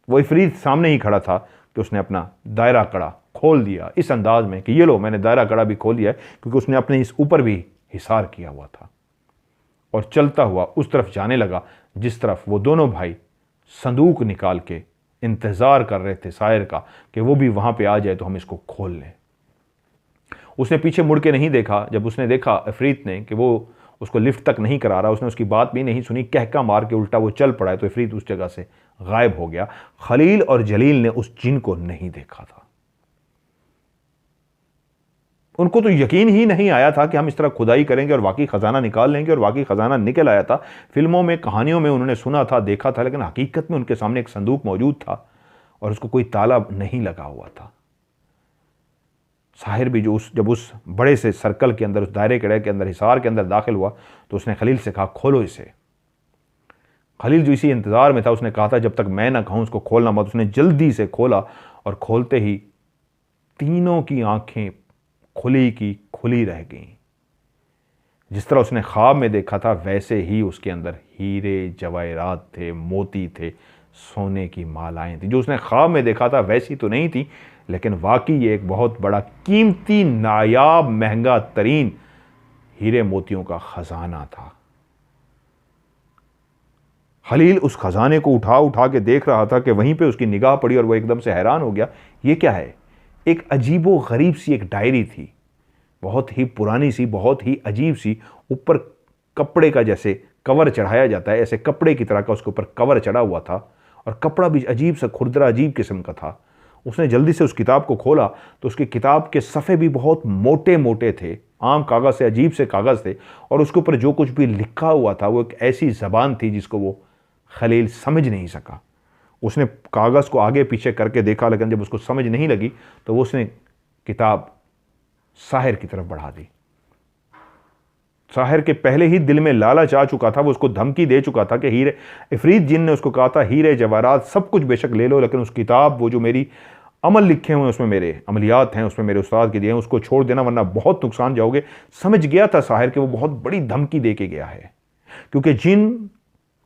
वो इफरीत सामने ही खड़ा था कि उसने अपना दायरा कड़ा खोल दिया इस अंदाज में कि ये लो, मैंने दायरा कड़ा भी खोल दिया है, क्योंकि उसने अपने इस ऊपर भी हिसार किया हुआ था, और चलता हुआ उस तरफ जाने लगा जिस तरफ वो दोनों भाई संदूक निकाल के इंतजार कर रहे थे साहिर का कि वो भी वहां पे आ जाए तो हम इसको खोल लें। उसने पीछे मुड़ के नहीं देखा। जब उसने देखा इफरीत ने कि वो उसको लिफ्ट तक नहीं करा रहा, उसने उसकी बात भी नहीं सुनी, कहका मार के उल्टा वो चल पड़ा है, तो इफरीत उस जगह से गायब हो गया। खलील और जलील ने उस जिन को नहीं देखा था। उनको तो यकीन ही नहीं आया था कि हम इस तरह खुदाई करेंगे और वाकई खजाना निकाल लेंगे, और वाकई खजाना निकल आया था। फिल्मों में, कहानियों में उन्होंने सुना था, देखा था, लेकिन हकीकत में उनके सामने एक संदूक मौजूद था और उसको कोई ताला नहीं लगा हुआ था। साहिर भी जब उस बड़े से सर्कल के अंदर, उस दायरे के अंदर, हिसार के अंदर दाखिल हुआ, तो उसने खलील से कहा खोलो इसे। खलील जो इसी इंतजार में था, उसने कहा था जब तक मैं ना कहूं उसको खोलना मत। उसने जल्दी से खोला, और खोलते ही तीनों की आंखें खुली की खुली रह गईं। जिस तरह उसने ख्वाब में देखा था वैसे ही उसके अंदर हीरे जवाहरात थे, मोती थे, सोने की मालाएं थी। जो उसने ख्वाब में देखा था वैसी तो नहीं थी, लेकिन वाकई ये एक बहुत बड़ा कीमती, नायाब, महंगा तरीन हीरे मोतियों का खजाना था। खलील उस खजाने को उठा उठा के देख रहा था कि वहीं पे उसकी निगाह पड़ी, और वो एकदम से हैरान हो गया, ये क्या है। एक अजीबो गरीब सी एक डायरी थी, बहुत ही पुरानी सी, बहुत ही अजीब सी। ऊपर कपड़े का जैसे कवर चढ़ाया जाता है, ऐसे कपड़े की तरह का उसके ऊपर कवर चढ़ा हुआ था, और कपड़ा भी अजीब सा खुरदरा, अजीब किस्म का था। उसने जल्दी से उस किताब को खोला तो उसकी किताब के सफ़े भी बहुत मोटे मोटे थे, आम कागज़ से, अजीब से कागज़ थे, और उसके ऊपर जो कुछ भी लिखा हुआ था वो एक ऐसी ज़बान थी जिसको वो खलील समझ नहीं सका। उसने कागज़ को आगे पीछे करके देखा, लेकिन जब उसको समझ नहीं लगी तो वो उसने किताब साहिर की तरफ बढ़ा दी। साहिर के पहले ही दिल में लालच आ चुका था, वो उसको धमकी दे चुका था कि हीरे, इफरीत जिन ने उसको कहा था हीरे जवाहरात सब कुछ बेशक ले लो, लेकिन उस किताब, वो जो मेरी अमल लिखे हुए हैं उसमें, मेरे अमलियात हैं उसमें, मेरे उस्ताद के दिए हैं, उसको छोड़ देना वरना बहुत नुकसान जाओगे। समझ गया था साहिर कि वो बहुत बड़ी धमकी दे के गया है, क्योंकि जिन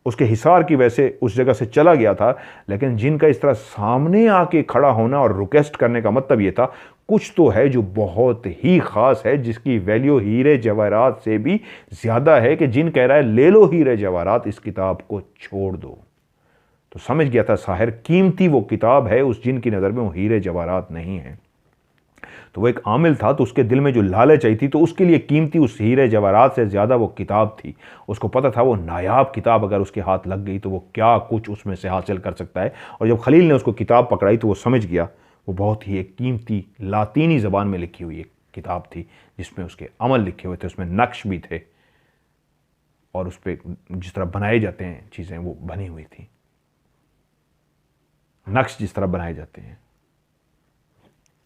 उसके हिसार की वजह से उस जगह से चला गया था, लेकिन जिन का इस तरह सामने आके खड़ा होना और रिक्वेस्ट करने का मतलब ये था कुछ तो है जो बहुत ही खास है, जिसकी वैल्यू हीरे जवाहरात से भी ज्यादा है, कि जिन कह रहा है ले लो हीरे जवाहरात, इस किताब को छोड़ दो। तो समझ गया था साहिर कीमती वो किताब है, उस जिन की नज़र में वो हीरे जवाहरात नहीं है। तो वो एक आमिल था, तो उसके दिल में जो लालच आई थी, तो उसके लिए कीमती उस हीरे जवाहरात से ज़्यादा वो किताब थी। उसको पता था वो नायाब किताब अगर उसके हाथ लग गई तो वो क्या कुछ उसमें से हासिल कर सकता है। और जब खलील ने उसको किताब पकड़ाई तो वो समझ गया वो बहुत ही एक कीमती लातीनी ज़बान में लिखी हुई एक किताब थी, जिसमें उसके अमल लिखे हुए थे, उसमें नक्श भी थे, और उस पर जिस तरह बनाए जाते हैं चीज़ें वो बनी हुई थी, नक्श जिस तरह बनाए जाते हैं।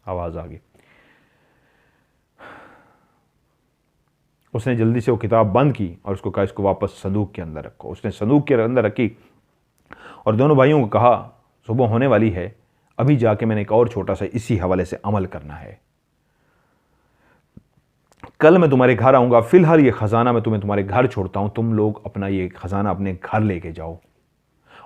आवाज़ आ गई। उसने जल्दी से वो किताब बंद की और उसको कहा इसको वापस संदूक के अंदर रखो। उसने संदूक के अंदर रखी और दोनों भाइयों को कहा सुबह होने वाली है, अभी जाके मैंने एक और छोटा सा इसी हवाले से अमल करना है, कल मैं तुम्हारे घर आऊंगा, फिलहाल ये खजाना मैं तुम्हारे घर छोड़ता हूं, तुम लोग अपना ये खजाना अपने घर लेके जाओ,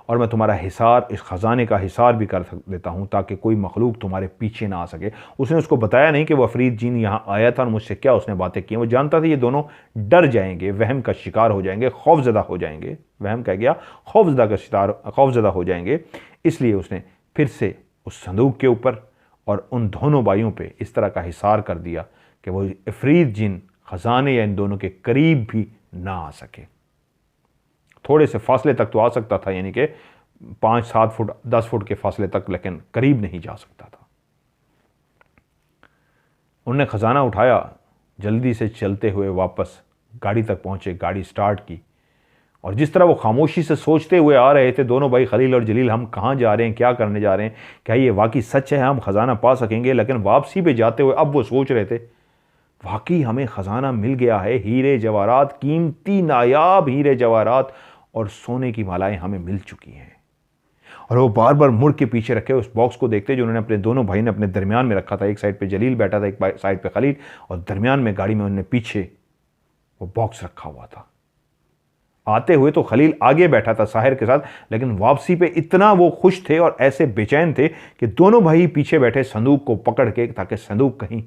और मैं तुम्हारा हिसार, इस खजाने का हिसार भी कर देता हूं ताकि कोई मखलूक तुम्हारे पीछे ना आ सके। उसने उसको बताया नहीं कि वो अफरीद जिन यहाँ आया था और मुझसे क्या उसने बातें की। वो जानता था ये दोनों डर जाएंगे, वहम का शिकार हो जाएंगे, खौफजदा हो जाएंगे, वहम कह गया, खौफजदा का शिकार, खौफजदा हो जाएंगे। इसलिए उसने फिर से उस संदूक के ऊपर और उन दोनों भाइयों पर इस तरह का हिसार कर दिया कि वो अफरीद जिन खजाने या इन दोनों के करीब भी ना आ सके। थोड़े से फासले तक तो आ सकता था, यानी कि 5-7 फुट 10 फुट के फासले तक, लेकिन करीब नहीं जा सकता था। उन्होंने खजाना उठाया, जल्दी से चलते हुए वापस गाड़ी तक पहुंचे, गाड़ी स्टार्ट की, और जिस तरह वो खामोशी से सोचते हुए आ रहे थे दोनों भाई खलील और जलील, हम कहाँ जा रहे हैं, क्या करने जा रहे हैं, क्या ये वाकई सच है, हम खजाना पा सकेंगे। लेकिन वापसी पे जाते हुए अब वो सोच रहे थे वाकई हमें खजाना मिल गया है, हीरे जवाहरात, कीमती नायाब हीरे जवाहरात और सोने की मालाएं हमें मिल चुकी हैं। और वो बार बार मुड़ के पीछे रखे उस बॉक्स को देखते जो उन्होंने अपने दोनों भाई ने अपने दरमियान में रखा था। एक साइड पे जलील बैठा था, एक साइड पे खलील, और दरमियान में गाड़ी में उन्होंने पीछे वो बॉक्स रखा हुआ था। आते हुए तो खलील आगे बैठा था साहिर के साथ, लेकिन वापसी पे इतना वो खुश थे और ऐसे बेचैन थे कि दोनों भाई पीछे बैठे संदूक को पकड़ के, ताकि संदूक कहीं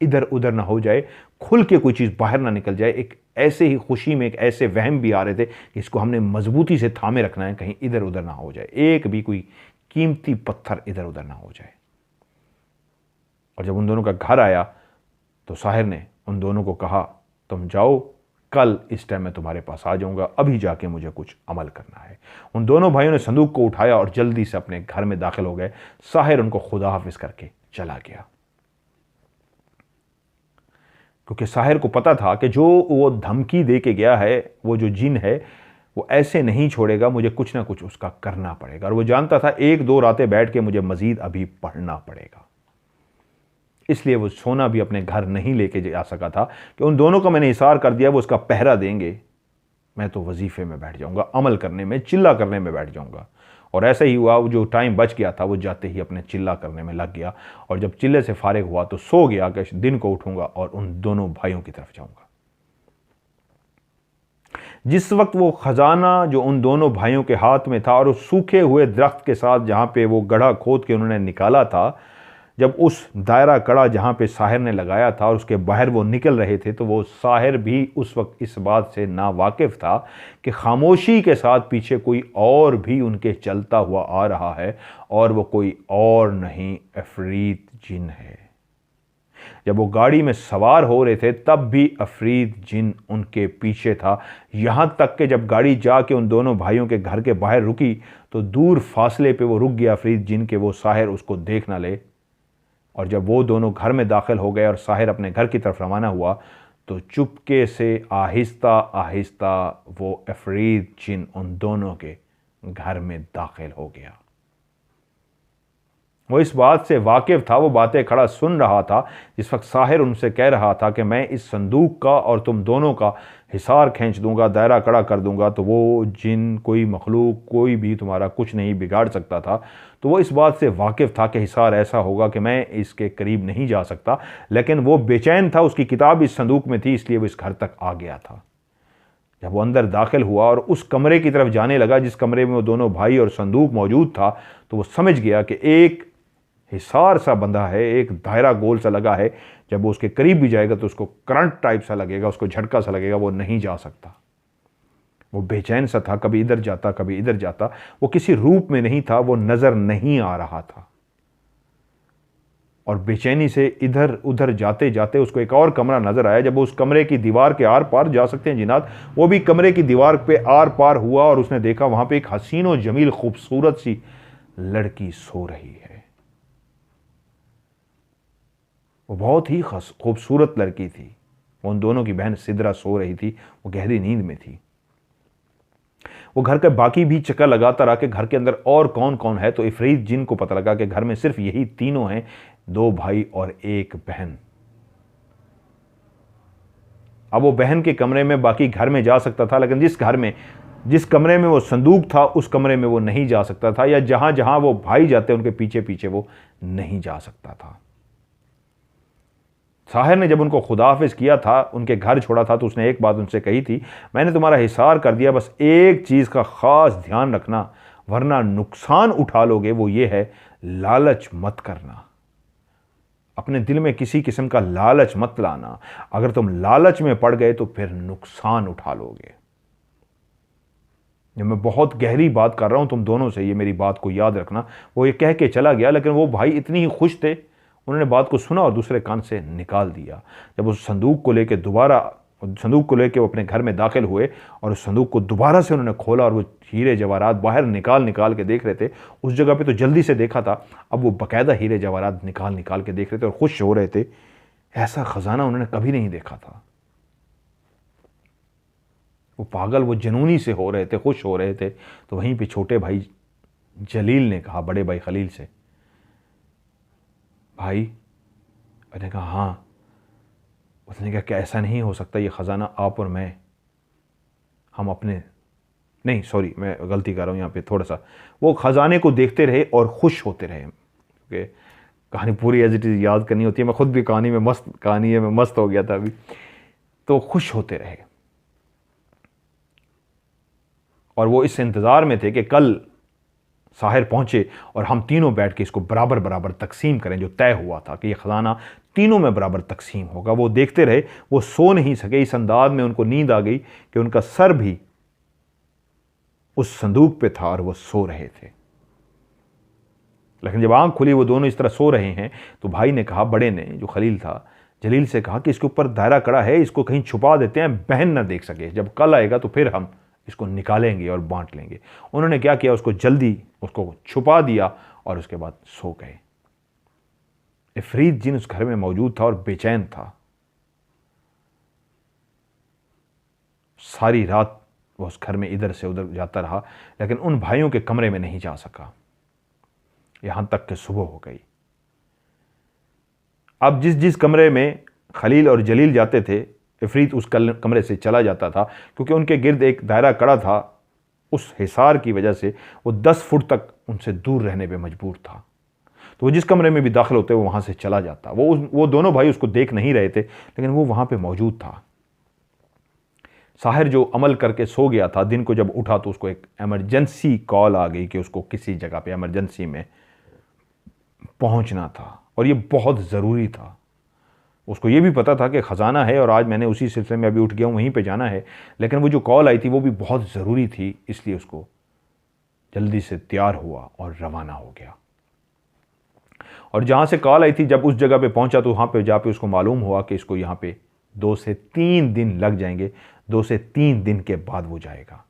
इधर उधर ना हो जाए, खुल के कोई चीज़ बाहर ना निकल जाए। एक ऐसे ही खुशी में एक ऐसे वहम भी आ रहे थे कि इसको हमने मजबूती से थामे रखना है, कहीं इधर उधर ना हो जाए, एक भी कोई कीमती पत्थर इधर उधर ना हो जाए। और जब उन दोनों का घर आया तो साहिर ने उन दोनों को कहा तुम जाओ, कल इस टाइम मैं तुम्हारे पास आ जाऊंगा, अभी जाके मुझे कुछ अमल करना है। उन दोनों भाइयों ने संदूक को उठाया और जल्दी से अपने घर में दाखिल हो गए। साहिर उनको खुदा हाफिज करके चला गया, क्योंकि साहिर को पता था कि जो वो धमकी दे के गया है, वो जो जिन है वो ऐसे नहीं छोड़ेगा, मुझे कुछ ना कुछ उसका करना पड़ेगा। और वो जानता था 1-2 रातें बैठ के मुझे मजीद अभी पढ़ना पड़ेगा। इसलिए वो सोना भी अपने घर नहीं लेके जा सका था कि उन दोनों का मैंने इशार कर दिया वो उसका पहरा देंगे, मैं तो वजीफे में बैठ जाऊंगा, अमल करने में, चिल्ला करने में बैठ जाऊंगा। और ऐसा ही हुआ, वो जो टाइम बच गया था वो जाते ही अपने चिल्ला करने में लग गया, और जब चिल्ले से फारिग हुआ तो सो गया कि दिन को उठूंगा और उन दोनों भाइयों की तरफ जाऊंगा। जिस वक्त वो खजाना जो उन दोनों भाइयों के हाथ में था और उस सूखे हुए दरख्त के साथ जहां पे वो गड्ढा खोद के उन्होंने निकाला था, जब उस दायरा कड़ा जहां पे साहिर ने लगाया था और उसके बाहर वो निकल रहे थे, तो वो साहिर भी उस वक्त इस बात से नावाकिफ था कि खामोशी के साथ पीछे कोई और भी उनके चलता हुआ आ रहा है, और वो कोई और नहीं, अफरीद जिन है। जब वो गाड़ी में सवार हो रहे थे तब भी अफरीद जिन उनके पीछे था, यहां तक कि जब गाड़ी जाके उन दोनों भाइयों के घर के बाहर रुकी तो दूर फासले पे वो रुक गया अफरीद जिन के वो साहिर उसको देख ना ले। और जब वो दोनों घर में दाखिल हो गए और साहिर अपने घर की तरफ रवाना हुआ तो चुपके से आहिस्ता आहिस्ता वो अफरीद जिन उन दोनों के घर में दाखिल हो गया। वो इस बात से वाकिफ था, वो बातें खड़ा सुन रहा था जिस वक्त साहिर उनसे कह रहा था कि मैं इस संदूक का और तुम दोनों का हिसार खींच दूंगा, दायरा कड़ा कर दूंगा, तो वो जिन, कोई मखलूक, कोई भी तुम्हारा कुछ नहीं बिगाड़ सकता था। तो वो इस बात से वाकिफ था कि हिसार ऐसा होगा कि मैं इसके करीब नहीं जा सकता, लेकिन वो बेचैन था, उसकी किताब इस संदूक में थी, इसलिए वो इस घर तक आ गया था। जब वो अंदर दाखिल हुआ और उस कमरे की तरफ जाने लगा जिस कमरे में वो दोनों भाई और संदूक मौजूद था, तो वो समझ गया कि एक हिसार सा बंधा है, एक दायरा गोल सा लगा है। जब वो उसके करीब भी जाएगा तो उसको करंट टाइप सा लगेगा, उसको झटका सा लगेगा, वो नहीं जा सकता। वो बेचैन सा था, कभी इधर जाता कभी इधर जाता। वो किसी रूप में नहीं था, वो नजर नहीं आ रहा था। और बेचैनी से इधर उधर जाते जाते उसको एक और कमरा नजर आया। जब वो उस कमरे की दीवार के आर पार जा सकते हैं जिनात, वो भी कमरे की दीवार पे आर पार हुआ और उसने देखा वहां पे एक हसीन और जमील खूबसूरत सी लड़की सो रही है। वो बहुत ही खूबसूरत लड़की थी। उन दोनों की बहन सिदरा सो रही थी, वो गहरी नींद में थी। वो घर के बाकी भी चक्कर लगाता रहा कि घर के अंदर और कौन कौन है। तो इफरीत जिन को पता लगा कि घर में सिर्फ यही तीनों हैं, 2 भाई और 1 बहन। अब वो बहन के कमरे में बाकी घर में जा सकता था, लेकिन जिस कमरे में वो संदूक था उस कमरे में वो नहीं जा सकता था, या जहां जहां वो भाई जाते उनके पीछे पीछे वो नहीं जा सकता था। साहिर ने जब उनको खुदाफिज किया था, उनके घर छोड़ा था, तो उसने एक बात उनसे कही थी, मैंने तुम्हारा हिसार कर दिया, बस एक चीज़ का ख़ास ध्यान रखना वरना नुकसान उठा लोगे। वो ये है, लालच मत करना। अपने दिल में किसी किस्म का लालच मत लाना। अगर तुम लालच में पड़ गए तो फिर नुकसान उठा लोगे। जब मैं बहुत गहरी बात कर रहा हूं तुम दोनों से, ये मेरी बात को याद रखना। वो ये कह के चला गया, लेकिन वो भाई इतनी ही खुश थे, उन्होंने बात को सुना और दूसरे कान से निकाल दिया। जब उस संदूक को लेके वो अपने घर में दाखिल हुए और उस संदूक को दोबारा से उन्होंने खोला और वो हीरे जवाहरात बाहर निकाल निकाल के देख रहे थे। उस जगह पे तो जल्दी से देखा था, अब वो बाकायदा हीरे जवाहरात निकाल निकाल के देख रहे थे और खुश हो रहे थे। ऐसा खजाना उन्होंने कभी नहीं देखा था। वो पागल, वो जुनूनी से हो रहे थे, खुश हो रहे थे। तो वहीं पे छोटे भाई जलील ने कहा बड़े भाई खलील से, भाई। मैंने कहा हाँ। उसने कहा क्या ऐसा नहीं हो सकता, ये ख़जाना आप और मैं, हम अपने, नहीं सॉरी मैं गलती कर रहा हूँ यहाँ पे थोड़ा सा। वो ख़जाने को देखते रहे और खुश होते रहे, क्योंकि कहानी पूरी एज इट इज़ याद करनी होती है। मैं खुद भी कहानी है, मैं मस्त हो गया था अभी। तो खुश होते रहे और वो इस इंतज़ार में थे कि कल साहिर पहुंचे और हम तीनों बैठ के इसको बराबर बराबर तकसीम करें। जो तय हुआ था कि ये ख़जाना तीनों में बराबर तकसीम होगा, वो देखते रहे। वो सो नहीं सके। इस अंदाज में उनको नींद आ गई कि उनका सर भी उस संदूक पे था और वो सो रहे थे। लेकिन जब आंख खुली, वो दोनों इस तरह सो रहे हैं, तो भाई ने कहा, बड़े ने, जो खलील था, जलील से कहा कि इसके ऊपर दायरा कड़ा है, इसको कहीं छुपा देते हैं, बहन ना देख सके। जब कल आएगा तो फिर हम इसको निकालेंगे और बांट लेंगे। उन्होंने क्या किया, उसको जल्दी उसको छुपा दिया और उसके बाद सो गए। इफरीत जिन उस घर में मौजूद था और बेचैन था। सारी रात वो उस घर में इधर से उधर जाता रहा, लेकिन उन भाइयों के कमरे में नहीं जा सका, यहां तक कि सुबह हो गई। अब जिस जिस कमरे में खलील और जलील जाते थे, इफरीत उस कमरे से चला जाता था, क्योंकि उनके गिर्द एक दायरा कड़ा था। उस हिसार की वजह से वो 10 फुट तक उनसे दूर रहने पे मजबूर था। तो वो जिस कमरे में भी दाखिल होते वो वहां से चला जाता। वो दोनों भाई उसको देख नहीं रहे थे, लेकिन वो वहां पे मौजूद था। साहिर जो अमल करके सो गया था, दिन को जब उठा तो उसको एक इमरजेंसी कॉल आ गई कि उसको किसी जगह पे इमरजेंसी में पहुंचना था और ये बहुत ज़रूरी था। उसको ये भी पता था कि ख़जाना है और आज मैंने उसी सिलसिले में अभी उठ गया हूँ, वहीं पे जाना है, लेकिन वो जो कॉल आई थी वो भी बहुत ज़रूरी थी, इसलिए उसको जल्दी से तैयार हुआ और रवाना हो गया। और जहाँ से कॉल आई थी, जब उस जगह पे पहुँचा तो वहाँ पे जाके उसको मालूम हुआ कि इसको यहाँ पे 2 से 3 दिन लग जाएंगे। 2 से 3 दिन के बाद वो जाएगा।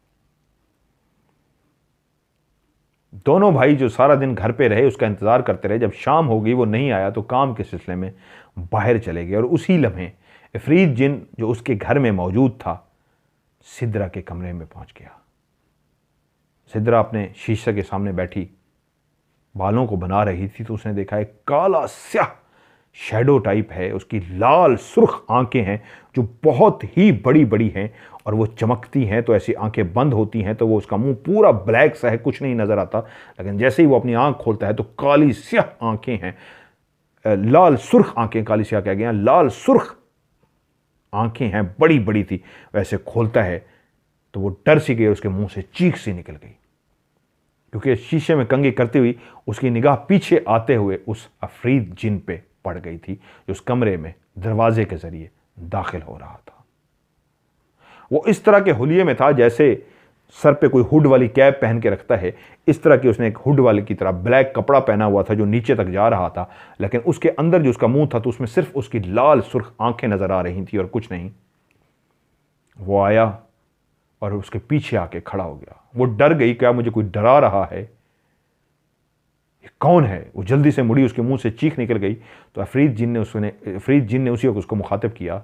दोनों भाई जो सारा दिन घर पे रहे, उसका इंतज़ार करते रहे। जब शाम हो गई, वो नहीं आया, तो काम के सिलसिले में बाहर चले गए और उसी लम्हे इफरीत जिन जो उसके घर में मौजूद था, सिदरा के कमरे में पहुंच गया। सिदरा अपने शीशे के सामने बैठी बालों को बना रही थी तो उसने देखा एक काला स्याह शैडो टाइप है, उसकी लाल सुर्ख आंखें हैं जो बहुत ही बड़ी बड़ी हैं और वो चमकती हैं, तो ऐसी आंखें बंद होती हैं तो वो उसका मुंह पूरा ब्लैक सा है, कुछ नहीं नजर आता, लेकिन जैसे ही वो अपनी आंख खोलता है तो काली स्याह आंखें हैं, लाल सुर्ख आंखें, काली स्याह कह गया, लाल सुर्ख आंखें हैं, बड़ी बड़ी थी। वैसे खोलता है तो वो डर सी गई, उसके मुंह से चीख सी निकल गई, क्योंकि शीशे में कंघी करती हुई उसकी निगाह पीछे आते हुए उस अफरीद जिन पे पड़ गई थी जो उस कमरे में दरवाजे के जरिए दाखिल हो रहा था। वो इस तरह के हुलिये में था जैसे सर पे कोई हुड वाली कैप पहन के रखता है, इस तरह की उसने एक हुड वाले की तरह ब्लैक कपड़ा पहना हुआ था जो नीचे तक जा रहा था, लेकिन उसके अंदर जो उसका मुंह था तो उसमें सिर्फ उसकी लाल सुर्ख आंखें नजर आ रही थी और कुछ नहीं। वो आया और उसके पीछे आके खड़ा हो गया। वो डर गई, क्या मुझे कोई डरा रहा है, ये कौन है? वो जल्दी से मुड़ी, उसके मुंह से चीख निकल गई। तो अफरीद जिन ने उसी वक्त उसको मुखातिब किया,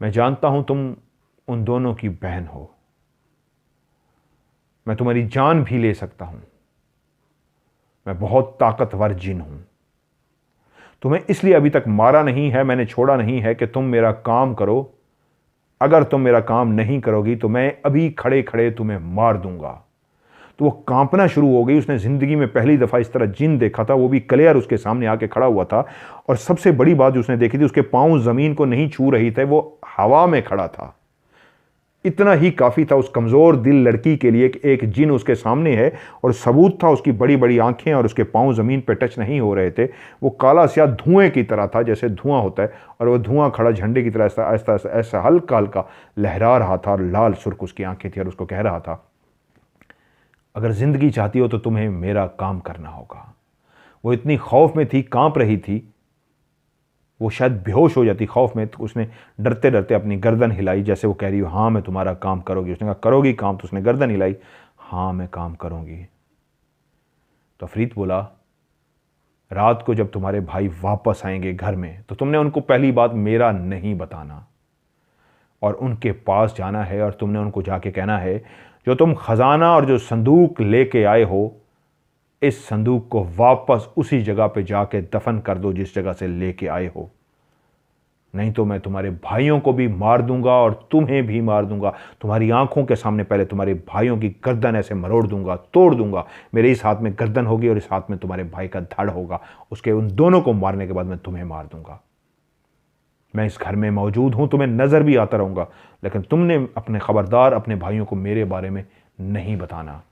मैं जानता हूं तुम उन दोनों की बहन हो, मैं तुम्हारी जान भी ले सकता हूं, मैं बहुत ताकतवर जिन हूं, तुम्हें इसलिए अभी तक मारा नहीं है, मैंने छोड़ा नहीं है कि तुम मेरा काम करो, अगर तुम मेरा काम नहीं करोगी तो मैं अभी खड़े खड़े तुम्हें मार दूंगा। तो वो कांपना शुरू हो गई। उसने जिंदगी में पहली दफा इस तरह जिन देखा था, वो भी क्लियर उसके सामने आके खड़ा हुआ था, और सबसे बड़ी बात जो उसने देखी थी, उसके पांव जमीन को नहीं छू रही थे, वो हवा में खड़ा था। इतना ही काफी था उस कमजोर दिल लड़की के लिए कि एक जिन उसके सामने है, और सबूत था उसकी बड़ी बड़ी आंखें और उसके पांव जमीन पे टच नहीं हो रहे थे। वो काला स्याह धुएं की तरह था, जैसे धुआं होता है, और वो धुआं खड़ा झंडे की तरह ऐसा ऐसा हल्का हल्का लहरा रहा था, और लाल सुर्ख उसकी आंखें थी, और उसको कह रहा था, अगर जिंदगी चाहती हो तो तुम्हें मेरा काम करना होगा। वो इतनी खौफ में थी, कांप रही थी, वो शायद बेहोश हो जाती खौफ में। तो उसने डरते डरते अपनी गर्दन हिलाई, जैसे वो कह रही हो हाँ मैं तुम्हारा काम करोगी। उसने कहा करोगी काम? तो उसने गर्दन हिलाई, हाँ मैं काम करूंगी। तो अफरीद बोला, रात को जब तुम्हारे भाई वापस आएंगे घर में तो तुमने उनको पहली बात मेरा नहीं बताना, और उनके पास जाना है, और तुमने उनको जाके कहना है जो तुम खजाना और जो संदूक लेके आए हो, इस संदूक को वापस उसी जगह पे जाके दफन कर दो जिस जगह से लेके आए हो, नहीं तो मैं तुम्हारे भाइयों को भी मार दूंगा और तुम्हें भी मार दूंगा। तुम्हारी आंखों के सामने पहले तुम्हारे भाइयों की गर्दन ऐसे मरोड़ दूंगा, तोड़ दूंगा। मेरे इस हाथ में गर्दन होगी और इस हाथ में तुम्हारे भाई का धड़ होगा। उसके उन दोनों को मारने के बाद मैं तुम्हें मार दूंगा। मैं इस घर में मौजूद हूं, तुम्हें नजर भी आता रहूंगा, लेकिन तुमने अपने खबरदार अपने भाइयों को मेरे बारे में नहीं बताना,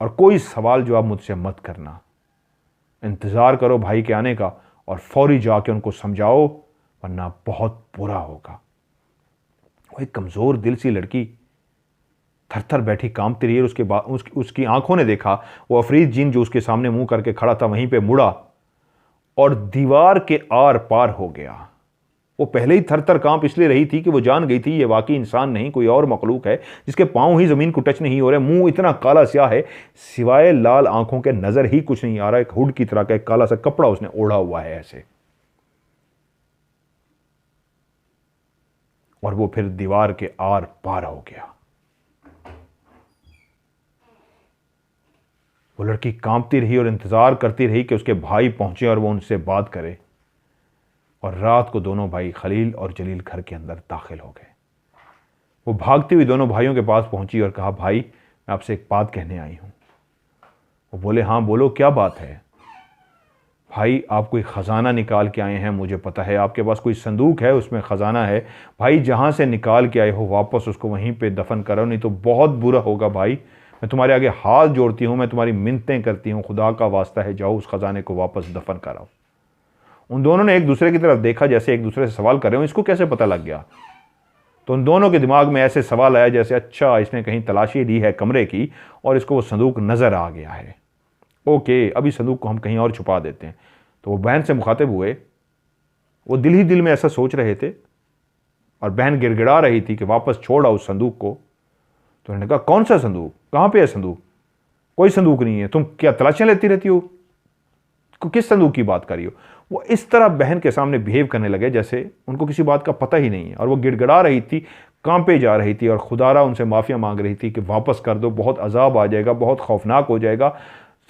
और कोई सवाल जवाब मुझसे मत करना। इंतजार करो भाई के आने का और फौरी जाके उनको समझाओ, वरना बहुत बुरा होगा। वो एक कमजोर दिल सी लड़की थर थर बैठी कांपती रही। उसके बाद उसकी आंखों ने देखा वो अफरीद जिन जो उसके सामने मुंह करके खड़ा था वहीं पे मुड़ा और दीवार के आर पार हो गया। वो पहले ही थर थर कांप इसलिए रही थी कि वो जान गई थी ये वाकई इंसान नहीं, कोई और मखलूक है जिसके पांव ही जमीन को टच नहीं हो रहे। मुंह इतना काला स्याह है, सिवाय लाल आंखों के नजर ही कुछ नहीं आ रहा। एक हुड की तरह का एक काला सा कपड़ा उसने ओढ़ा हुआ है ऐसे, और वो फिर दीवार के आर पार हो गया। वो लड़की कांपती रही और इंतजार करती रही कि उसके भाई पहुंचे और वो उनसे बात करे, और रात को दोनों भाई खलील और जलील घर के अंदर दाखिल हो गए। वो भागती हुई दोनों भाइयों के पास पहुंची और कहा, भाई मैं आपसे एक बात कहने आई हूं। वो बोले, हाँ बोलो क्या बात है? भाई आप कोई ख़जाना निकाल के आए हैं, मुझे पता है आपके पास कोई संदूक है उसमें ख़जाना है। भाई जहाँ से निकाल के आए हो वापस उसको वहीं पे दफन करो, नहीं तो बहुत बुरा होगा। भाई मैं तुम्हारे आगे हाथ जोड़ती हूँ, मैं तुम्हारी मिन्नतें करती हूँ, खुदा का वास्ता है जाओ उस ख़जाने को वापस दफन कराओ। उन दोनों ने एक दूसरे की तरफ देखा जैसे एक दूसरे से सवाल कर रहे हो, इसको कैसे पता लग गया? तो उन दोनों के दिमाग में ऐसे सवाल आया जैसे अच्छा इसने कहीं तलाशी ली है कमरे की और इसको वो संदूक नज़र आ गया है। ओके, अभी संदूक को हम कहीं और छुपा देते हैं। तो वो बहन से मुखातिब हुए। वो दिल ही दिल में ऐसा सोच रहे थे और बहन गिड़गिड़ा रही थी कि वापस छोड़ आओ उस संदूक को। तो उन्होंने कहा, कौन सा संदूक? कहाँ पे है संदूक? कोई संदूक नहीं है। तुम क्या तलाशियां लेती रहती हो? किस संदूक की बात कर रही हो? वो इस तरह बहन के सामने बिहेव करने लगे जैसे उनको किसी बात का पता ही नहीं है, और वो गिड़गिड़ा रही थी, कांपे जा रही थी और खुदारा उनसे माफिया मांग रही थी कि वापस कर दो, बहुत अजाब आ जाएगा, बहुत खौफनाक हो जाएगा।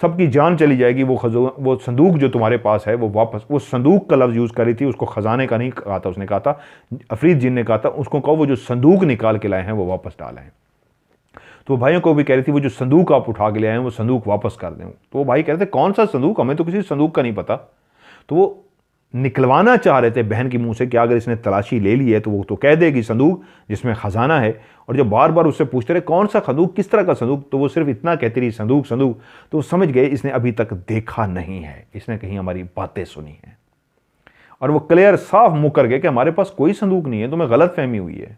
सबकी जान चली जाएगी, वो संदूक जो तुम्हारे पास है वो वापस, वो संदूक का लफ्ज़ यूज़ करी थी, उसको ख़जाने का नहीं कहा था, उसने कहा था, अफरीद जिन ने कहा था उसको कहो वो जो संदूक निकाल के लाए हैं वो वापस डालें। तो वो भाइयों को भी कह रही थी वो जो संदूक आप उठा के ले आए हैं वो संदूक वापस कर दें। तो वो भाई कह रहे थे कौन सा संदूक, हमें तो किसी संदूक का नहीं पता। तो वो निकलवाना चाह रहे थे बहन के मुंह से कि अगर इसने तलाशी ले ली है तो वो तो कह देगी संदूक जिसमें खजाना है। और जब बार बार उससे पूछते रहे कौन सा संदूक, किस तरह का संदूक, तो वो सिर्फ इतना कहती रही संदूक संदूक। तो वो समझ गए इसने अभी तक देखा नहीं है, इसने कहीं हमारी बातें सुनी है। और वो क्लियर साफ मुकर गए कि हमारे पास कोई संदूक नहीं है, तुम्हें गलत फहमी हुई है,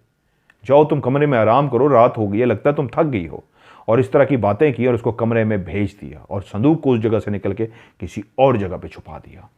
जाओ तुम कमरे में आराम करो, रात हो गई है, लगता है तुम थक गई हो। और इस तरह की बातें की और उसको कमरे में भेज दिया और संदूक को उस जगह से निकल के किसी और जगह पे छुपा दिया।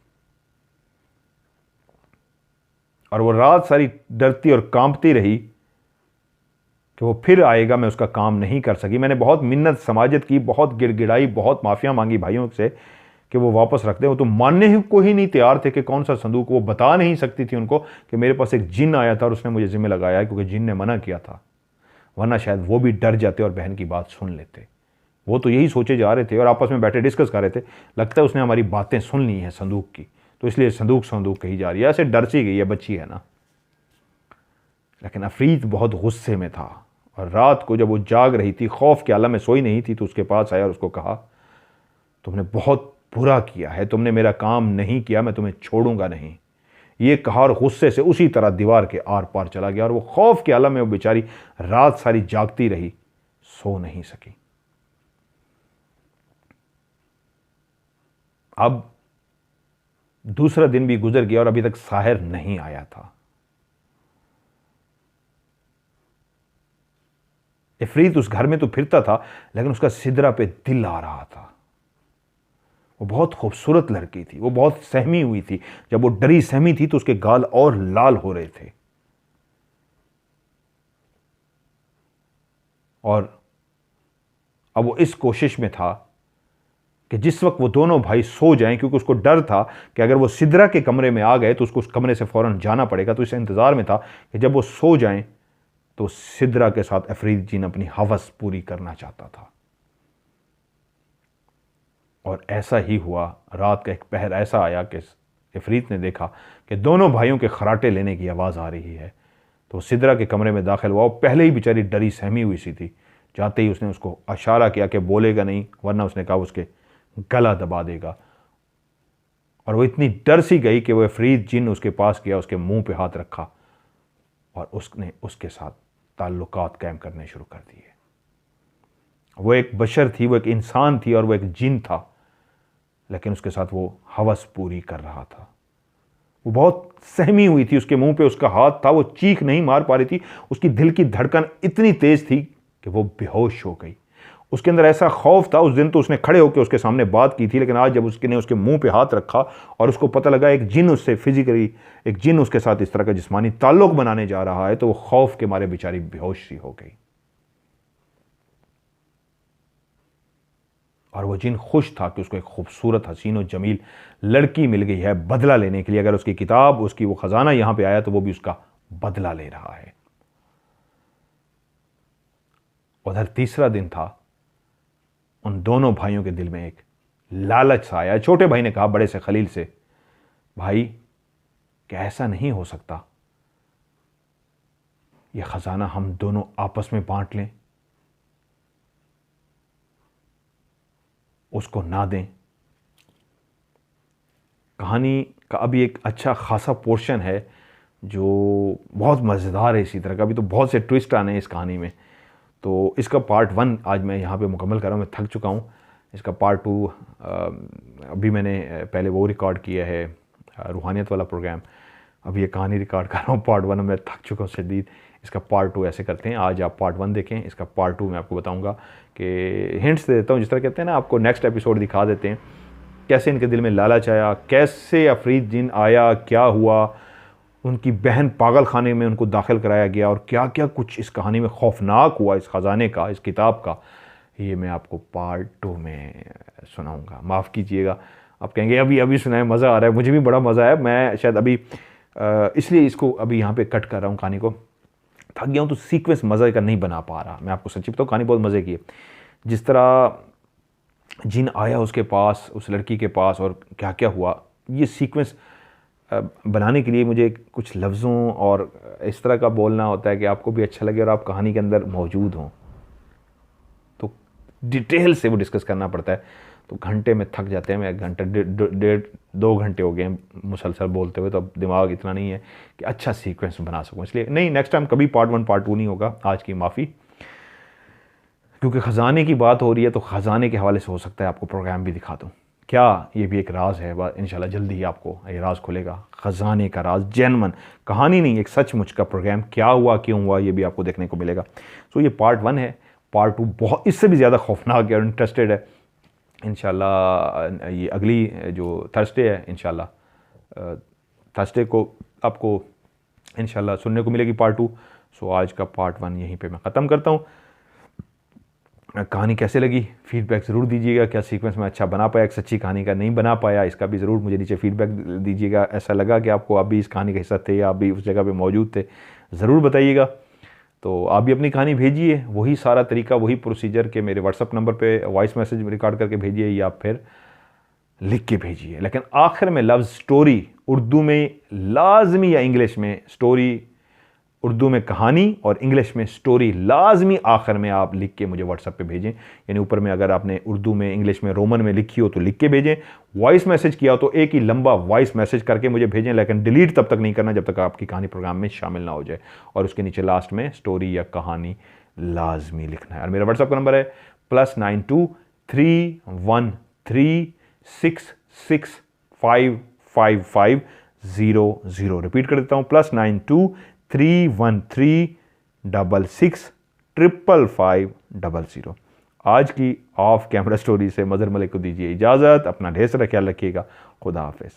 और वो रात सारी डरती और कांपती रही कि वो फिर आएगा, मैं उसका काम नहीं कर सकी। मैंने बहुत मिन्नत समाजत की, बहुत गिड़गिड़ाई, बहुत माफिया मांगी भाइयों से कि वो वापस रख दे। वो तो मानने को ही नहीं तैयार थे कि कौन सा संदूक। वो बता नहीं सकती थी उनको कि मेरे पास एक जिन आया था और उसने मुझे जिम्मे लगाया, क्योंकि जिन ने मना किया था, वरना शायद वो भी डर जाते और बहन की बात सुन लेते। वो तो यही सोचे जा रहे थे और आपस में बैठे डिस्कस कर रहे थे, लगता है उसने हमारी बातें सुन ली हैं संदूक की, तो इसलिए संदूक संदूक कही जा रही है। ऐसे डर सी गई है, बच्ची है ना। लेकिन अफरीद बहुत गुस्से में था और रात को जब वो जाग रही थी, खौफ के आलम में सोई नहीं थी, तो उसके पास आया और उसको कहा तुमने बहुत बुरा किया है, तुमने मेरा काम नहीं किया, मैं तुम्हें छोड़ूंगा नहीं। ये कहा और गुस्से से उसी तरह दीवार के आर पार चला गया। और वो खौफ के आलम में वो बेचारी रात सारी जागती रही, सो नहीं सकी। अब दूसरा दिन भी गुजर गया और अभी तक साहिर नहीं आया था। इफरीत उस घर में तो फिरता था, लेकिन उसका सिदरा पे दिल आ रहा था। वो बहुत खूबसूरत लड़की थी, वो बहुत सहमी हुई थी। जब वो डरी सहमी थी तो उसके गाल और लाल हो रहे थे। और अब वो इस कोशिश में था कि जिस वक्त वो दोनों भाई सो जाएं, क्योंकि उसको डर था कि अगर वो सिदरा के कमरे में आ गए तो उसको उस कमरे से फौरन जाना पड़ेगा। तो इस इंतजार में था कि जब वो सो जाएं तो सिदरा के साथ अफरीद जिन अपनी हवस पूरी करना चाहता था। और ऐसा ही हुआ। रात का एक पहर ऐसा आया कि इफरीत ने देखा कि दोनों भाइयों के खराटे लेने की आवाज़ आ रही है। तो सिदरा के कमरे में दाखिल हुआ। वो पहले ही बेचारी डरी सहमी हुई सी थी। जाते ही उसने उसको इशारा किया कि बोलेगा नहीं, वरना उसने कहा उसके गला दबा देगा। और वो इतनी डर सी गई कि वो इफरीत जिन उसके पास गया, उसके मुंह पे हाथ रखा और उसने उसके साथ ताल्लुकात कायम करने शुरू कर दिए। वो एक बशर थी, वो एक इंसान थी और वो एक जिन था, लेकिन उसके साथ वो हवस पूरी कर रहा था। वो बहुत सहमी हुई थी, उसके मुंह पे उसका हाथ था, वो चीख नहीं मार पा रही थी। उसकी दिल की धड़कन इतनी तेज थी कि वो बेहोश हो गई। उसके अंदर ऐसा खौफ था। उस दिन तो उसने खड़े होकर उसके सामने बात की थी, लेकिन आज जब उसने उसके मुंह पे हाथ रखा और उसको पता लगा एक जिन उससे फिजिकली, एक जिन उसके साथ इस तरह का जिस्मानी ताल्लुक बनाने जा रहा है, तो वो खौफ के मारे बेचारी बेहोश सी हो गई। और वो जिन खुश था कि उसको एक खूबसूरत हसीन और जमील लड़की मिल गई है बदला लेने के लिए। अगर उसकी किताब, उसकी वो खजाना यहां पे आया तो वो भी उसका बदला ले रहा है। उधर तीसरा दिन था। उन दोनों भाइयों के दिल में एक लालच सा आया। छोटे भाई ने कहा बड़े से खलील से, भाई क्या ऐसा नहीं हो सकता, यह खजाना हम दोनों आपस में बांट लें, उसको ना दें। कहानी का अभी एक अच्छा खासा पोर्शन है जो बहुत मज़ेदार है इसी तरह का। अभी तो बहुत से ट्विस्ट आने हैं इस कहानी में। तो इसका पार्ट 1 आज मैं यहाँ पे मुकम्मल कर रहा हूँ। मैं थक चुका हूँ। इसका पार्ट 2 अभी मैंने पहले वो रिकॉर्ड किया है, रूहानियत वाला प्रोग्राम। अभी ये कहानी रिकॉर्ड कर रहा हूँ पार्ट 1। मैं थक चुका हूँ शदीद। इसका पार्ट 2 ऐसे करते हैं, आज आप पार्ट 1 देखें, इसका पार्ट 2 मैं आपको बताऊँगा कि हिंट्स दे देता हूँ, जिस तरह कहते हैं ना, आपको नेक्स्ट एपिसोड दिखा देते हैं कैसे इनके दिल में लालच आया, कैसे अफरीद जिन आया, क्या हुआ, उनकी बहन पागल खाने में उनको दाखिल कराया गया और क्या क्या कुछ इस कहानी में खौफनाक हुआ, इस ख़जाने का, इस किताब का। ये मैं आपको पार्ट 2 में सुनाऊंगा। माफ़ कीजिएगा, आप कहेंगे अभी अभी सुनाए, मज़ा आ रहा है। मुझे भी बड़ा मज़ा आया। मैं शायद अभी इसलिए इसको अभी यहाँ पे कट कर रहा हूँ कहानी को। थक गया हूँ तो सीक्वेंस मज़े का नहीं बना पा रहा। मैं आपको सच्ची बताऊँ, कहानी बहुत मज़े की है। जिस तरह जिन आया उसके पास, उस लड़की के पास, और क्या क्या हुआ, ये सीक्वेंस बनाने के लिए मुझे कुछ लफ्ज़ों और इस तरह का बोलना होता है कि आपको भी अच्छा लगे और आप कहानी के अंदर मौजूद हों। तो डिटेल से वो डिस्कस करना पड़ता है, तो घंटे में थक जाते हैं। मैं 1 घंटा 1.5 2 घंटे हो गए हैं मुसलसल बोलते हुए, तो अब दिमाग इतना नहीं है कि अच्छा सीक्वेंस बना सकूँ। इसलिए नहीं, नेक्स्ट टाइम कभी पार्ट 1 पार्ट 2 नहीं होगा। आज की माफ़ी, क्योंकि ख़जाने की बात हो रही है, तो ख़जाने के हवाले से हो सकता है आपको प्रोग्राम भी दिखा दूँ। क्या ये भी एक राज है, इंशाल्लाह जल्दी ही आपको ये राज खुलेगा, ख़जाने का राज, जेन्युइन कहानी नहीं, एक सचमुच का प्रोग्राम, क्या हुआ क्यों हुआ ये भी आपको देखने को मिलेगा। सो ये पार्ट 1 है। पार्ट 2 बहुत इससे भी ज़्यादा खौफनाक है और इंटरेस्टेड है। इंशाल्लाह ये अगली जो थर्सडे है, इंशाल्लाह थर्सडे को आपको इंशाल्लाह सुनने को मिलेगी पार्ट 2। सो आज का पार्ट 1 यहीं पे मैं ख़त्म करता हूँ। कहानी कैसे लगी फीडबैक ज़रूर दीजिएगा। क्या सीक्वेंस में अच्छा बना पाया, एक सच्ची कहानी का नहीं बना पाया, इसका भी ज़रूर मुझे नीचे फीडबैक दीजिएगा। ऐसा लगा कि आपको आप भी इस कहानी का हिस्सा थे या आप भी उस जगह पे मौजूद थे, ज़रूर बताइएगा। तो आप भी अपनी कहानी भेजिए, वही सारा तरीका, वही प्रोसीजर के मेरे व्हाट्सअप नंबर पे वॉइस मैसेज रिकॉर्ड करके भेजिए या फिर लिख के भेजिए। लेकिन आखिर में लफ्ज़ स्टोरी उर्दू में लाजमी, या इंग्लिश में स्टोरी, उर्दू में कहानी और इंग्लिश में स्टोरी, लाजमी आखिर में आप लिख के मुझे व्हाट्सएप पे भेजें। यानी ऊपर में अगर आपने उर्दू में, इंग्लिश में, रोमन में लिखी हो तो लिख के भेजें। वॉइस मैसेज किया हो तो एक ही लंबा वॉइस मैसेज करके मुझे भेजें, लेकिन डिलीट तब तक नहीं करना जब तक आपकी कहानी प्रोग्राम में शामिल ना हो जाए। और उसके नीचे लास्ट में स्टोरी या कहानी लाजमी लिखना है। और मेरा व्हाट्सएप का नंबर है +92 313 6655500। रिपीट कर देता हूँ, +92 313 6655500। आज की ऑफ कैमरा स्टोरी से मज़हर मलिक को दीजिए इजाज़त। अपना ढेर सारा ख्याल रखिएगा। खुदा हाफिज़।